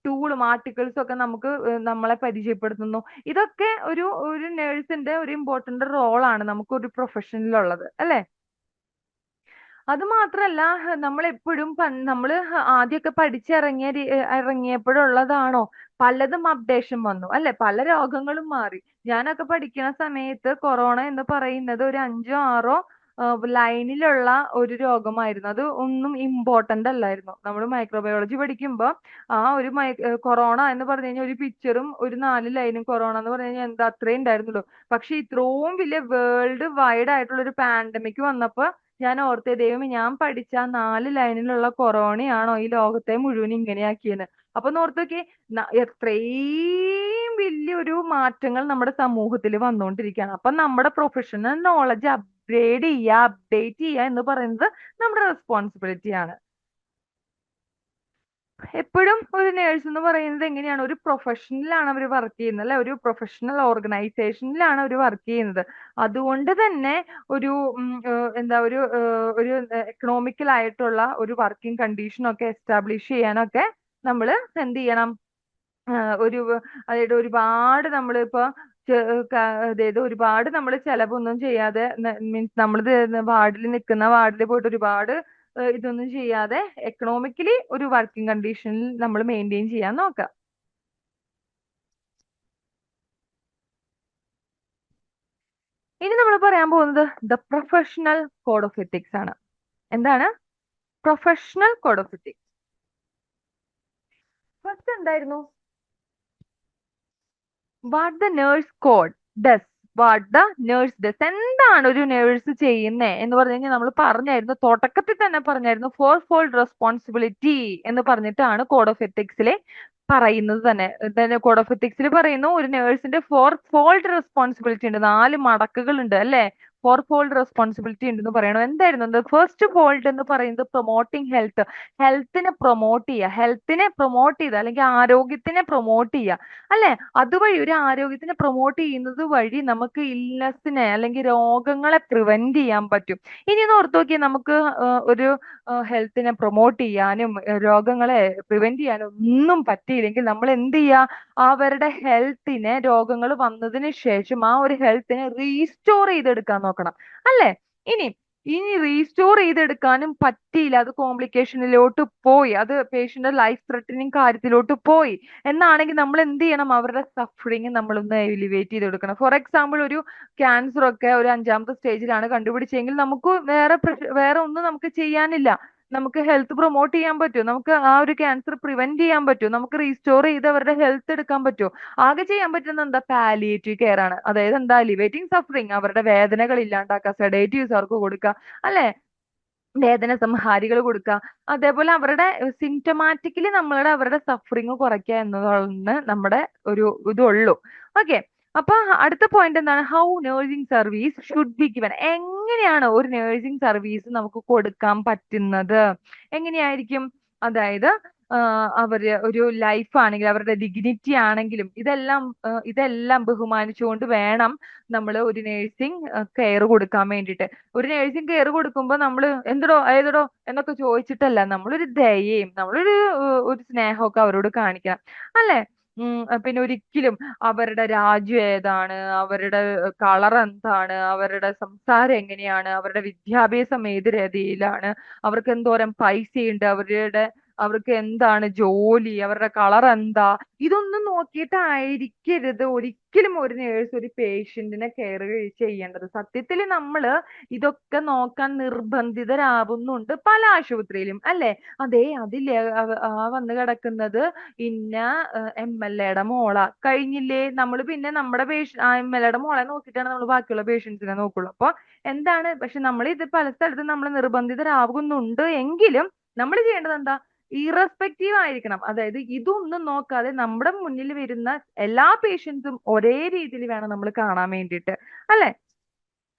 ടൂളും ആർട്ടിക്കിൾസും ഒക്കെ നമുക്ക് നമ്മളെ പരിചയപ്പെടുത്തുന്നു. ഇതൊക്കെ ഒരു ഒരു നേഴ്സിന്റെ ഒരു ഇമ്പോർട്ടന്റ് റോളാണ് നമുക്കൊരു പ്രൊഫഷനിലുള്ളത്, അല്ലെ? അത് മാത്രല്ല, നമ്മൾ എപ്പോഴും നമ്മൾ ആദ്യമൊക്കെ ഇറങ്ങിയപ്പോഴുള്ളതാണോ? പലതും അപ്ഡേഷൻ വന്നു, അല്ലെ? പല രോഗങ്ങളും മാറി. ഞാനൊക്കെ പഠിക്കുന്ന സമയത്ത് കൊറോണ എന്ന് പറയുന്നത് ഒരു 5 6 ലൈനിലുള്ള ഒരു രോഗമായിരുന്നു. അത് ഒന്നും ഇമ്പോർട്ടന്റ് അല്ലായിരുന്നു. നമ്മൾ മൈക്രോബയോളജി പഠിക്കുമ്പോൾ ആ ഒരു കൊറോണ എന്ന് പറഞ്ഞു കഴിഞ്ഞാൽ ഒരു പിക്ചറും ഒരു 4 ലൈനും കൊറോണ എന്ന് പറഞ്ഞു കഴിഞ്ഞാൽ എന്താ അത്രേ ഉണ്ടായിരുന്നുള്ളൂ. പക്ഷെ ഇത്രയും വലിയ വേൾഡ് വൈഡ് ആയിട്ടുള്ള ഒരു പാൻഡമിക് വന്നപ്പോ ഞാൻ ഓർത്തേ, ദൈവമേ, ഞാൻ പഠിച്ച ആ 4 ലൈനിലുള്ള കൊറോണയാണോ ഈ ലോകത്തെ മുഴുവൻ ഇങ്ങനെയാക്കിയെന്ന്. അപ്പൊ ഓർത്ത് നോക്കിയേ, എത്രയും വലിയൊരു മാറ്റങ്ങൾ നമ്മുടെ സമൂഹത്തിൽ വന്നുകൊണ്ടിരിക്കുകയാണ്. അപ്പൊ നമ്മുടെ പ്രൊഫഷണൽ നോളജ് അപ്ഗ്രേഡ് ചെയ്യുക, അപ്ഡേറ്റ് ചെയ്യുക എന്ന് പറയുന്നത് നമ്മുടെ റെസ്പോൺസിബിലിറ്റി ആണ്. എപ്പോഴും ഒരു നേഴ്സ് എന്ന് പറയുന്നത് എങ്ങനെയാണ്? ഒരു പ്രൊഫഷനിലാണ് അവർ വർക്ക് ചെയ്യുന്നത്, അല്ലെ? ഒരു പ്രൊഫഷണൽ ഓർഗനൈസേഷനിലാണ് അവർ വർക്ക് ചെയ്യുന്നത്. അതുകൊണ്ട് തന്നെ ഒരു എന്താ ഒരു എക്കണോമിക്കൽ ആയിട്ടുള്ള ഒരു വർക്കിംഗ് കണ്ടീഷൻ ഒക്കെ എസ്റ്റാബ്ലിഷ് ചെയ്യാനൊക്കെ നമ്മൾ എന്ത് ചെയ്യണം? ഒരു അതായത് ഒരുപാട് നമ്മളിപ്പോ അതായത് ഒരുപാട് നമ്മൾ ചെലവൊന്നും ചെയ്യാതെ, മീൻസ് നമ്മൾ വാർഡിൽ പോയിട്ട് ഒരുപാട് ഇതൊന്നും ചെയ്യാതെ എക്കണോമിക്കലി ഒരു വർക്കിംഗ് കണ്ടീഷനിൽ നമ്മൾ മെയിൻറ്റെയിൻ ചെയ്യാൻ നോക്കാം. ഇനി നമ്മൾ പറയാൻ പോകുന്നത് the professional code of ethics ആണ്. എന്താണ് professional code of ethics? First എന്തായിരുന്നു? What the nurse code does. What the nurse does, എന്താണ് ഒരു നേഴ്സ് ചെയ്യുന്നേ എന്ന് പറഞ്ഞു കഴിഞ്ഞാൽ നമ്മൾ പറഞ്ഞായിരുന്നു, തുടക്കത്തിൽ തന്നെ പറഞ്ഞായിരുന്നു, ഫോർ ഫോൾഡ് റെസ്പോൺസിബിലിറ്റി എന്ന് പറഞ്ഞിട്ടാണ് കോഡ് ഓഫ് എത്തിക്സിലെ പറയുന്നത് തന്നെ. കോഡ് ഓഫ് എത്തിക്സിൽ പറയുന്നു ഒരു നേഴ്സിന്റെ ഫോർ ഫോൾഡ് റെസ്പോൺസിബിലിറ്റി ഉണ്ട്, 4 മടക്കുകൾ ഉണ്ട്, അല്ലെ? ഫോർ ഫോൾഡ് റെസ്പോൺസിബിലിറ്റി ഉണ്ടെന്ന് പറയണം. എന്തായിരുന്നു? ഫസ്റ്റ് ഫോൾഡ് എന്ന് പറയുന്നത് പ്രൊമോട്ടിങ് ഹെൽത്ത്. ഹെൽത്തിനെ പ്രൊമോട്ട് ചെയ്യുക, അല്ലെങ്കിൽ ആരോഗ്യത്തിനെ പ്രൊമോട്ട് ചെയ്യുക, അല്ലെ? അതുവഴി ഒരു ആരോഗ്യത്തിനെ പ്രൊമോട്ട് ചെയ്യുന്നത് വഴി നമുക്ക് ഇൽനെസ്സിനെ അല്ലെങ്കിൽ രോഗങ്ങളെ പ്രിവെന്റ് ചെയ്യാൻ പറ്റും. ഇനി ഒന്ന് ഓർത്ത് നോക്കിയേ, നമുക്ക് ഒരു ഹെൽത്തിനെ പ്രൊമോട്ട് ചെയ്യാനും രോഗങ്ങളെ പ്രിവെന്റ് ചെയ്യാനും ഒന്നും പറ്റിയില്ലെങ്കിൽ നമ്മൾ എന്ത് ചെയ്യുക? അവരുടെ ഹെൽത്തിനെ, രോഗങ്ങൾ വന്നതിന് ശേഷം ആ ഒരു ഹെൽത്തിനെ റീസ്റ്റോർ ചെയ്തെടുക്കാൻ നോക്കണം, അല്ലെ? ഇനി ഇനി റീസ്റ്റോർ ചെയ്തെടുക്കാനും പറ്റിയില്ല, അത് കോംപ്ലിക്കേഷനിലോട്ട് പോയി, അത് പേഷ്യന്റെ ലൈഫ് ത്രെട്ടനിങ് കാര്യത്തിലോട്ട് പോയി എന്നാണെങ്കിൽ നമ്മൾ എന്ത് ചെയ്യണം? അവരുടെ സഫറിങ് നമ്മളൊന്ന് എലിവേറ്റ് ചെയ്ത് കൊടുക്കണം. ഫോർ എക്സാമ്പിൾ, ഒരു ക്യാൻസർ ഒക്കെ ഒരു 5ാമത്തെ സ്റ്റേജിലാണ് കണ്ടുപിടിച്ചെങ്കിൽ നമുക്ക് വേറെ ഒന്നും നമുക്ക് ചെയ്യാനില്ല. നമുക്ക് ഹെൽത്ത് പ്രൊമോട്ട് ചെയ്യാൻ പറ്റും, നമുക്ക് ആ ഒരു ക്യാൻസർ പ്രിവെന്റ് ചെയ്യാൻ പറ്റും, നമുക്ക് റീസ്റ്റോർ ചെയ്ത് അവരുടെ ഹെൽത്ത് എടുക്കാൻ പറ്റും. ആകെ ചെയ്യാൻ പറ്റുന്ന എന്താ? പാലിയേറ്റീവ് കെയർ ആണ്. അതായത് എന്താ? ലിവേറ്റിംഗ് സഫറിങ്, അവരുടെ വേദനകൾ ഇല്ലാണ്ടാക്കുക, സെഡേറ്റീവ്സ് അവർക്ക് കൊടുക്കുക, അല്ലെ? വേദന സംഹാരികൾ കൊടുക്കുക. അതേപോലെ അവരുടെ സിംറ്റമാറ്റിക്കലി അവരുടെ സഫറിങ് കുറയ്ക്കുക എന്നതാണ് നമ്മുടെ ഒരു ഇതുള്ളൂ. ഓക്കെ. അപ്പൊ അടുത്ത പോയിന്റ് എന്താണ്? How nursing service should be given. എങ്ങനെയാണ് ഒരു നേഴ്സിംഗ് സർവീസ് നമുക്ക് കൊടുക്കാൻ പറ്റുന്നത്? എങ്ങനെയായിരിക്കും? അതായത് അവര് ഒരു ലൈഫ് ആണെങ്കിലും അവരുടെ ഡിഗ്നിറ്റി ആണെങ്കിലും ഇതെല്ലാം ബഹുമാനിച്ചുകൊണ്ട് വേണം നമ്മൾ ഒരു നേഴ്സിംഗ് കെയർ കൊടുക്കാൻ വേണ്ടിയിട്ട്. ഒരു നേഴ്സിംഗ് കെയർ കൊടുക്കുമ്പോൾ നമ്മൾ എന്തടോ ഏതടോ എന്നൊക്കെ ചോദിച്ചിട്ടല്ല, നമ്മളൊരു ദയയും ഒരു സ്നേഹമൊക്കെ അവരോട് കാണിക്കണം, അല്ലെ? പിന്നെ ഒരിക്കലും അവരുടെ രാജ്യം ഏതാണ്, അവരുടെ കളർ എന്താണ്, അവരുടെ സംസാരം എങ്ങനെയാണ്, അവരുടെ വിദ്യാഭ്യാസം ഏത് രീതിയിലാണ്, അവർക്ക് എന്തോരം പൈസയുണ്ട്, അവർക്ക് എന്താണ് ജോലി, അവരുടെ കളർ എന്താ, ഇതൊന്നും നോക്കിയിട്ടായിരിക്കരുത് ഒരിക്കലും ഒരു നേഴ്സ് ഒരു പേഷ്യന്റിനെ കെയർ ചെയ്യേണ്ടത്. സത്യത്തിൽ നമ്മൾ ഇതൊക്കെ നോക്കാൻ നിർബന്ധിതരാവുന്നുണ്ട് പല ആശുപത്രിയിലും, അല്ലെ? അതെ, വന്ന് കിടക്കുന്നത് ഇന്ന MLA യുടെ മോളാ, കഴിഞ്ഞില്ലേ? നമ്മൾ പിന്നെ നമ്മുടെ MLA യുടെ മോളെ നോക്കിയിട്ടാണ് നമ്മൾ ബാക്കിയുള്ള പേഷ്യൻസിനെ നോക്കുള്ളൂ. അപ്പൊ എന്താണ്? പക്ഷെ നമ്മൾ ഇത് പല സ്ഥലത്തും നമ്മൾ നിർബന്ധിതരാകുന്നുണ്ട് എങ്കിലും നമ്മൾ ചെയ്യേണ്ടത് എന്താ? ഇറസ്പെക്റ്റീവ് ആയിരിക്കണം. അതായത് ഇതൊന്നും നോക്കാതെ നമ്മുടെ മുന്നിൽ വരുന്ന എല്ലാ പേഷ്യൻസും ഒരേ രീതിയിൽ വേണം നമ്മൾ കാണാൻ വേണ്ടിയിട്ട്, അല്ലെ?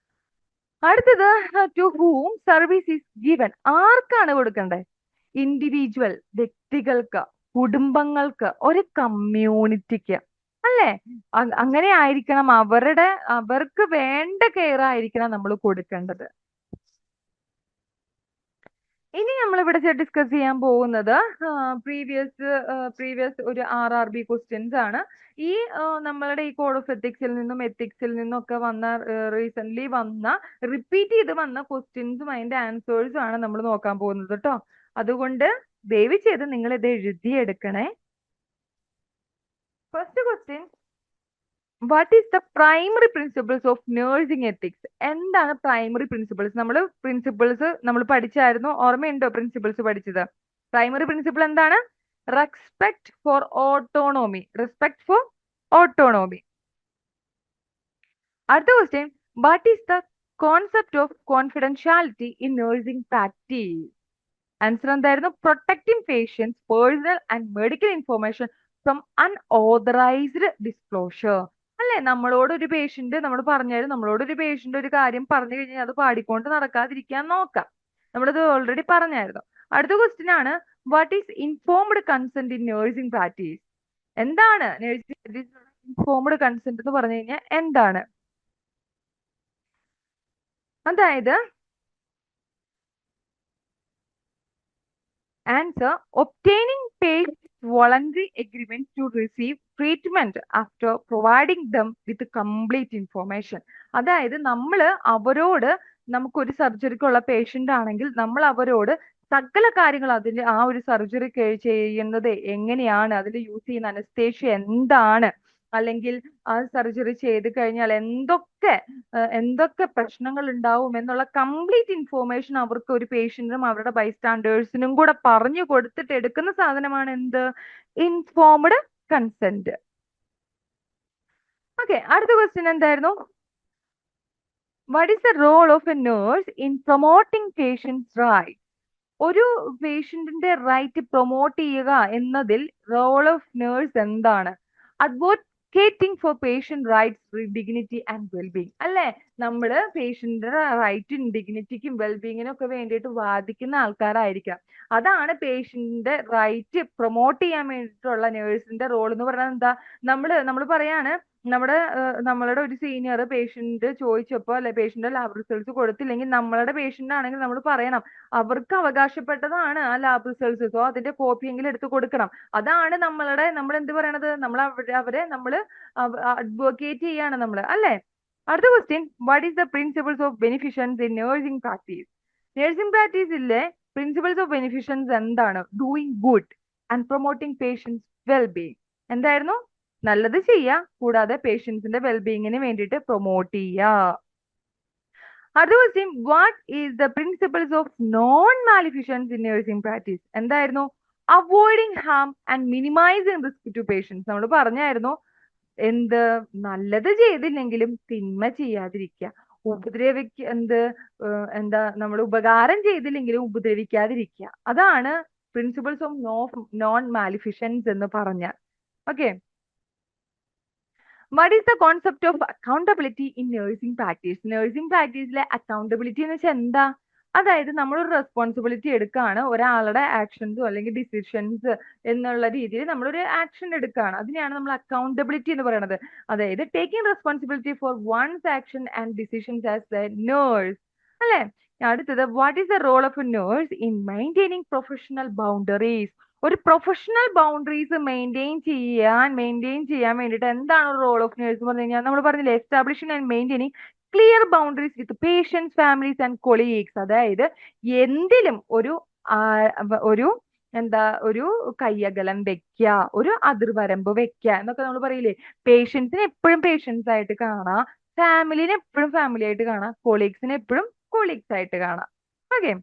അടുത്തത്, to whom service is given. ആർക്കാണ് കൊടുക്കേണ്ടത്? ഇൻഡിവിജ്വൽ, വ്യക്തികൾക്ക്, കുടുംബങ്ങൾക്ക്, ഒരു കമ്മ്യൂണിറ്റിക്ക്, അല്ലേ? അങ്ങനെ ആയിരിക്കണം അവർക്ക് വേണ്ട കെയർ ആയിരിക്കണം നമ്മൾ കൊടുക്കേണ്ടത്. ഇനി നമ്മൾ ഇവിടെ ഡിസ്കസ് ചെയ്യാൻ പോകുന്നത് പ്രീവിയസ് ഒരു RRB ക്വസ്റ്റ്യൻസ് ആണ്. ഈ നമ്മളുടെ ഈ കോഡ് ഓഫ് എത്തിക്സിൽ നിന്നും ഒക്കെ വന്ന റീസെന്റ് വന്ന റിപ്പീറ്റ് ചെയ്ത് വന്ന ക്വസ്റ്റ്യൻസും അതിന്റെ ആൻസേഴ്സും ആണ് നമ്മൾ നോക്കാൻ പോകുന്നത് കേട്ടോ. അതുകൊണ്ട് ദയവ് ചെയ്ത് നിങ്ങൾ ഇത് എഴുതിയെടുക്കണേ. First question, what is the primary principles of nursing ethics? എന്താണ് പ്രൈമറി പ്രിൻസിപ്പിൾസ്? നമ്മൾ പഠിച്ചായിരുന്നു, ഓർമ്മയുണ്ടോ പ്രിൻസിപ്പിൾസ് പഠിച്ചത്? പ്രൈമറി പ്രിൻസിപ്പിൾ എന്താണ്? Respect for autonomy. അടുത്ത question, what is the concept of confidentiality in nursing practice? Answer എന്തായിരുന്നു? Protecting patients personal and medical information from unauthorised disclosure. അല്ലെ? നമ്മളോട് ഒരു പേഷ്യന്റ് ഒരു കാര്യം പറഞ്ഞു കഴിഞ്ഞാൽ അത് പാടിക്കൊണ്ട് നടക്കാതിരിക്കാൻ നോക്കാം. നമ്മളത് ഓൾറെഡി പറഞ്ഞായിരുന്നു. അടുത്ത ക്വസ്റ്റ്യൻ ആണ്, what is informed consent in nursing practice? എന്താണ് നേഴ്സിംഗ് പ്രാക്ടീസിലുള്ള ഇൻഫോംഡ് കൺസെന്റ് എന്ന് പറഞ്ഞു കഴിഞ്ഞാൽ എന്താണ്? അതായത് answer, obtaining patients voluntary agreement to receive treatment after providing them with complete information. അതായത് അവരോട് നമുക്കൊരു സർജറിക്കുള്ള പേഷ്യന്റ് ആണെങ്കിൽ നമ്മൾ അവരോട് സകല കാര്യങ്ങൾ അതിൽ ആ ഒരു സർജറി ചെയ്യുന്നത് എങ്ങനെയാണ്, അതിൽ യൂസ് ചെയ്യുന്ന അനസ്തേഷ്യ എന്താണ്, അല്ലെങ്കിൽ ആ സർജറി ചെയ്ത് കഴിഞ്ഞാൽ എന്തൊക്കെ പ്രശ്നങ്ങൾ ഉണ്ടാവും എന്നുള്ള കംപ്ലീറ്റ് ഇൻഫോർമേഷൻ അവർക്ക് ഒരു പേഷ്യന്റിനും അവരുടെ ബൈസ്റ്റാൻഡേഴ്സിനും കൂടെ പറഞ്ഞു കൊടുത്തിട്ട് എടുക്കുന്ന സാധനമാണ് എന്ത്? Informed consent. ഓക്കെ. അടുത്ത ക്വസ്റ്റ്യൻ എന്തായിരുന്നു? What is the role of a nurse in promoting patients right? ഒരു പേഷ്യന്റിന്റെ റൈറ്റ് പ്രൊമോട്ട് ചെയ്യുക എന്നതിൽ റോൾ ഓഫ് നേഴ്സ് എന്താണ്? Advocating for patient rights, dignity and wellbeing. അല്ലെ? നമ്മള് പേഷ്യന്റിന്റെ റൈറ്റും ഡിഗ്നിറ്റിക്കും വെൽബീങ്ങിനും ഒക്കെ വേണ്ടിയിട്ട് വാദിക്കുന്ന ആൾക്കാരായിരിക്കാം. അതാണ് പേഷ്യന്റിന്റെ റൈറ്റ് പ്രൊമോട്ട് ചെയ്യാൻ വേണ്ടിയിട്ടുള്ള നേഴ്സിന്റെ റോൾ എന്ന് പറയുന്നത്. എന്താ? നമ്മൾ പറയാണ്, നമ്മളുടെ ഒരു സീനിയർ പേഷ്യന്റ് ചോദിച്ചപ്പോ, അല്ലെ, പേഷ്യന്റ് ലാബ് റിസൾട്ട്സ് കൊടുത്തില്ലെങ്കിൽ നമ്മളുടെ പേഷ്യന്റ് ആണെങ്കിൽ നമ്മൾ പറയണം അവർക്ക് അവകാശപ്പെട്ടതാണ് ആ ലാബ് റിസൾട്ട്സ്, സോ അതിന്റെ കോപ്പിയെങ്കിലും എടുത്ത് കൊടുക്കണം. അതാണ് നമ്മൾ എന്ത് പറയണത്? നമ്മൾ അവരെ അഡ്വക്കേറ്റ് ചെയ്യാണ് നമ്മൾ, അല്ലെ? അടുത്ത question, what is the principles of beneficence in nursing practice? Nursing പ്രാക്ടീസിലെ പ്രിൻസിപ്പിൾസ് ഓഫ് ബെനിഫിഷ്യൻസ് എന്താണ്? Doing good and promoting patients wellbeing. എന്തായിരുന്നു? നല്ലത് ചെയ്യുക, കൂടാതെ പേഷ്യൻസിന്റെ വെൽബീയിങ്ങിന് വേണ്ടിയിട്ട് പ്രൊമോട്ട് ചെയ്യുക. അടുത്ത question, what is the principles of non maleficence in nursing practice? എന്തായിരുന്നു? Avoiding harm and minimising risk to patients. നമ്മൾ പറഞ്ഞായിരുന്നു എന്ത്, നല്ലത് ചെയ്തില്ലെങ്കിലും തിന്മ ചെയ്യാതിരിക്കുക, എന്താ നമ്മൾ ഉപകാരം ചെയ്തില്ലെങ്കിലും ഉപദ്രവിക്കാതിരിക്കുക. അതാണ് പ്രിൻസിപ്പിൾസ് ഓഫ് നോൺ മാലിഫിഷൻസ് എന്ന് പറഞ്ഞാൽ. Okay, what is the concept of accountability in nursing practice? Nursing പ്രാക്ടീസിലെ അക്കൗണ്ടബിലിറ്റി എന്ന് വെച്ചാൽ എന്താ? അതായത് നമ്മളൊരു റെസ്പോൺസിബിലിറ്റി എടുക്കുകയാണ്, ഒരാളുടെ ആക്ഷൻസോ അല്ലെങ്കിൽ ഡിസിഷൻസ് എന്നുള്ള രീതിയിൽ നമ്മളൊരു ആക്ഷൻ എടുക്കുകയാണ്. അതിനെയാണ് നമ്മൾ അക്കൗണ്ടബിലിറ്റി എന്ന് പറയുന്നത്. അതായത് taking responsibility for one's action and decisions as the nurse. അല്ലെ? അടുത്തത്, what is the role of a nurse in maintaining professional boundaries? ഒരു പ്രൊഫഷണൽ ബൗണ്ടറീസ് മെയിൻറ്റെയിൻ ചെയ്യാൻ വേണ്ടിയിട്ട് എന്താണ് റോൾ ഓഫ് നേഴ്സ് എന്ന് പറഞ്ഞു കഴിഞ്ഞാൽ, നമ്മൾ പറഞ്ഞില്ലേ, establishing and maintaining clear boundaries with patients, families and colleagues. അതായത് എന്തിലും ഒരു ഒരു കയ്യകലം വെക്കുക, ഒരു അതിർവരമ്പ് വെക്കുക എന്നൊക്കെ നമ്മൾ പറയില്ലേ. പേഷ്യൻസിനെ എപ്പോഴും പേഷ്യൻസ് ആയിട്ട് കാണാം, ഫാമിലിനെ എപ്പോഴും ഫാമിലി ആയിട്ട് കാണാം, കൊളീഗ്സിനെ എപ്പോഴും കൊളീഗ്സ് ആയിട്ട് കാണാം. Okay,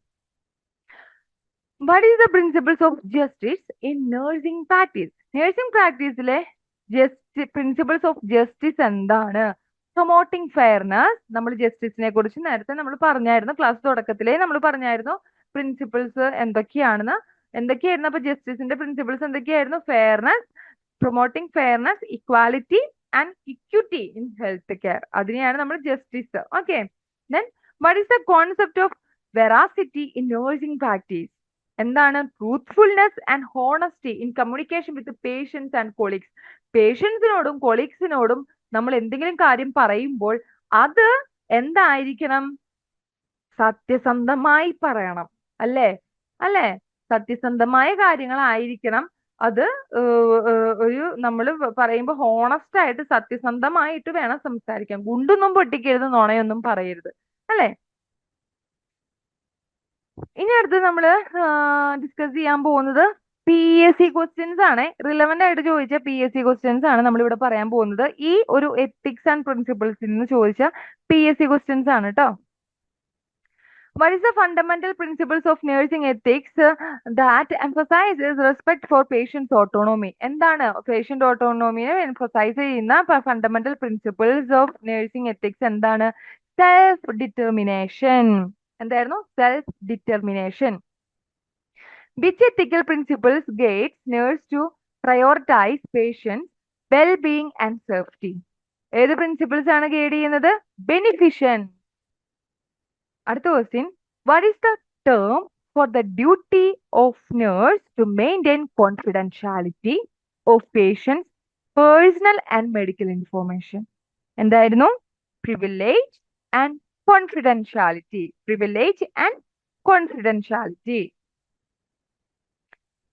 what is the principles of justice in nursing practice? Nursing പ്രാക്ടീസിലെ പ്രിൻസിപ്പിൾസ് ഓഫ് ജസ്റ്റിസ് എന്താണ്? Promoting fairness. നമ്മൾ ജസ്റ്റിസിനെ കുറിച്ച് നേരത്തെ നമ്മൾ പറഞ്ഞായിരുന്നു, ക്ലാസ് തുടക്കത്തിലേ നമ്മൾ പറഞ്ഞായിരുന്നു പ്രിൻസിപ്പിൾസ് എന്തൊക്കെയായിരുന്നു. അപ്പൊ ജസ്റ്റിസിന്റെ പ്രിൻസിപ്പിൾസ് എന്തൊക്കെയായിരുന്നു? Fairness, promoting fairness, equality and equity in health care. അതിനെയാണ് നമ്മൾ justice. Okay, then what is the concept of veracity in nursing practice? എന്താണ്? Truthfulness and honesty in communication with patients and colleagues. പേഷ്യൻസിനോടും കൊളീഗ്സിനോടും നമ്മൾ എന്തെങ്കിലും കാര്യം പറയുമ്പോൾ അത് എന്തായിരിക്കണം? സത്യസന്ധമായി പറയണം. അല്ലേ? സത്യസന്ധമായ കാര്യങ്ങളായിരിക്കണം അത്. നമ്മൾ പറയുമ്പോൾ ഹോണസ്റ്റ് ആയിട്ട് സത്യസന്ധമായിട്ട് വേണം സംസാരിക്കാൻ. ഗുണ്ടൊന്നും പൊട്ടിക്കരുത്, നുണയൊന്നും പറയരുത്. അല്ലേ? ഇനി അടുത്ത് നമ്മൾ ഡിസ്കസ് ചെയ്യാൻ പോകുന്നത് PSC ക്വസ്റ്റ്യൻസ് ആണ്. റിലവന്റ് ആയിട്ട് ചോദിച്ച PSC ക്വസ്റ്റ്യൻസ് ആണ് നമ്മൾ ഇവിടെ പറയാൻ പോകുന്നത്. ഈ ഒരു എത്തിക്സ് ആൻഡ് പ്രിൻസിപ്പിൾസിൽ നിന്ന് ചോദിച്ച PSC ക്വസ്റ്റ്യൻസ് ആണ് കേട്ടോ. What is the fundamental principles of nursing ethics that emphasizes respect for patient's autonomy? എന്താണ് പേഷ്യന്റ് ഓട്ടോണോമിയെ എംഫസൈസ് ചെയ്യുന്ന fundamental principles of nursing ethics? എന്താണ്? Self determination. എന്തായിരുന്നു? Self determination. Which ethical principles guides nurse to prioritize patients' well-being and safety? ഏത് principles ആണ് guide ചെയ്യുന്നത്? ബെനിഫിഷ്യൻ. അടുത്ത question, what is the term for the duty of nurse to maintain confidentiality of patients' personal and medical information? എന്തായിരുന്നു? Privilege and confidentiality. Privilege and confidentiality.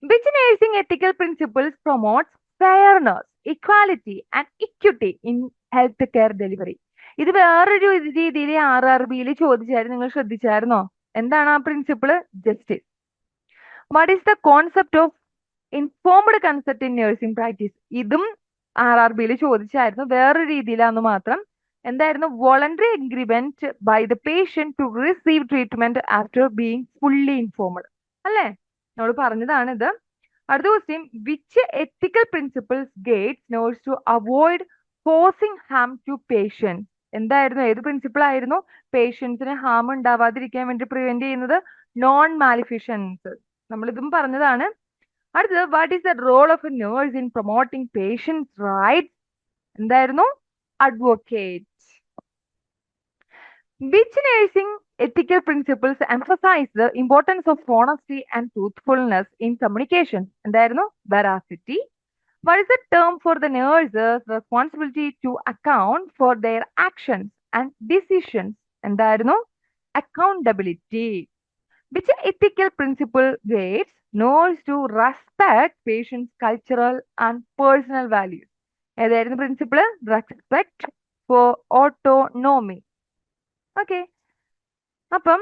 Which nursing ethical principles promotes fairness, equality and equity in healthcare delivery? ഇത് വേറൊരു രീതിയിൽ RRBയിൽ ചോദിച്ചായിരുന്നു, നിങ്ങൾ ശ്രദ്ധിച്ചായിരുന്നോ? എന്താണ് ആ principle? Justice. What is the concept of informed consent in nursing practice? ഇതും RRBയിൽ ചോദിച്ചായിരുന്നു, വേറൊരു രീതിയിലാന്ന് മാത്രം. എന്തായിരുന്നു? Voluntary agreement by the patient to receive treatment after being fully informed. അല്ലേ? നമ്മൾ പറഞ്ഞതാണ് ഇത്. അടുത്ത question, which ethical principles guides nurse to avoid causing harm to patients? എന്തായിരുന്നു? ഏത് പ്രിൻസിപ്പിൾ ആയിരുന്നു പേഷ്യൻസിന് ഹാം ഉണ്ടാവാതിരിക്കാൻ വേണ്ടി പ്രിവെന്റ് ചെയ്യുന്നത്? നോൺ മാലിഫിഷൻസ്. നമ്മളിതും പറഞ്ഞതാണ്. അടുത്തത്, what is the role of a nurse in promoting patients rights? എന്തായിരുന്നു? Advocate. Which nursing ethical principles emphasize the importance of honesty and truthfulness in communication? എന്തായിരുന്നു? veracity. What is the term for the nurse's responsibility to account for their actions and decisions? എന്തായിരുന്നു? accountability. Which ethical principle guides nurse to respect patients' cultural and personal values? ഏതായിരുന്നു principle? Respect for autonomy. Okay, അപ്പം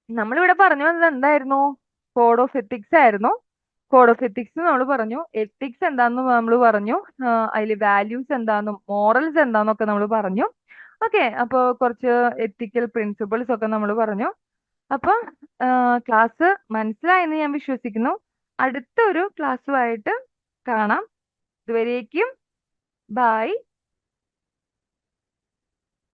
നമ്മളിവിടെ പറഞ്ഞു വന്നത് എന്തായിരുന്നു? Code of ethics ആയിരുന്നു. Code of ethics നമ്മൾ പറഞ്ഞു, എത്തിക്സ് എന്താന്ന് നമ്മൾ പറഞ്ഞു, അതിൽ വാല്യൂസ് എന്താന്നും മോറൽസ് എന്താന്നൊക്കെ നമ്മൾ പറഞ്ഞു. ഓക്കെ, അപ്പോൾ കുറച്ച് എത്തിക്കൽ പ്രിൻസിപ്പിൾസ് ഒക്കെ നമ്മൾ പറഞ്ഞു. അപ്പം ക്ലാസ് മനസ്സിലായെന്ന് ഞാൻ വിശ്വസിക്കുന്നു. അടുത്ത ഒരു ക്ലാസ്സുമായിട്ട് കാണാം. ഇതുവരേക്കും ബൈ.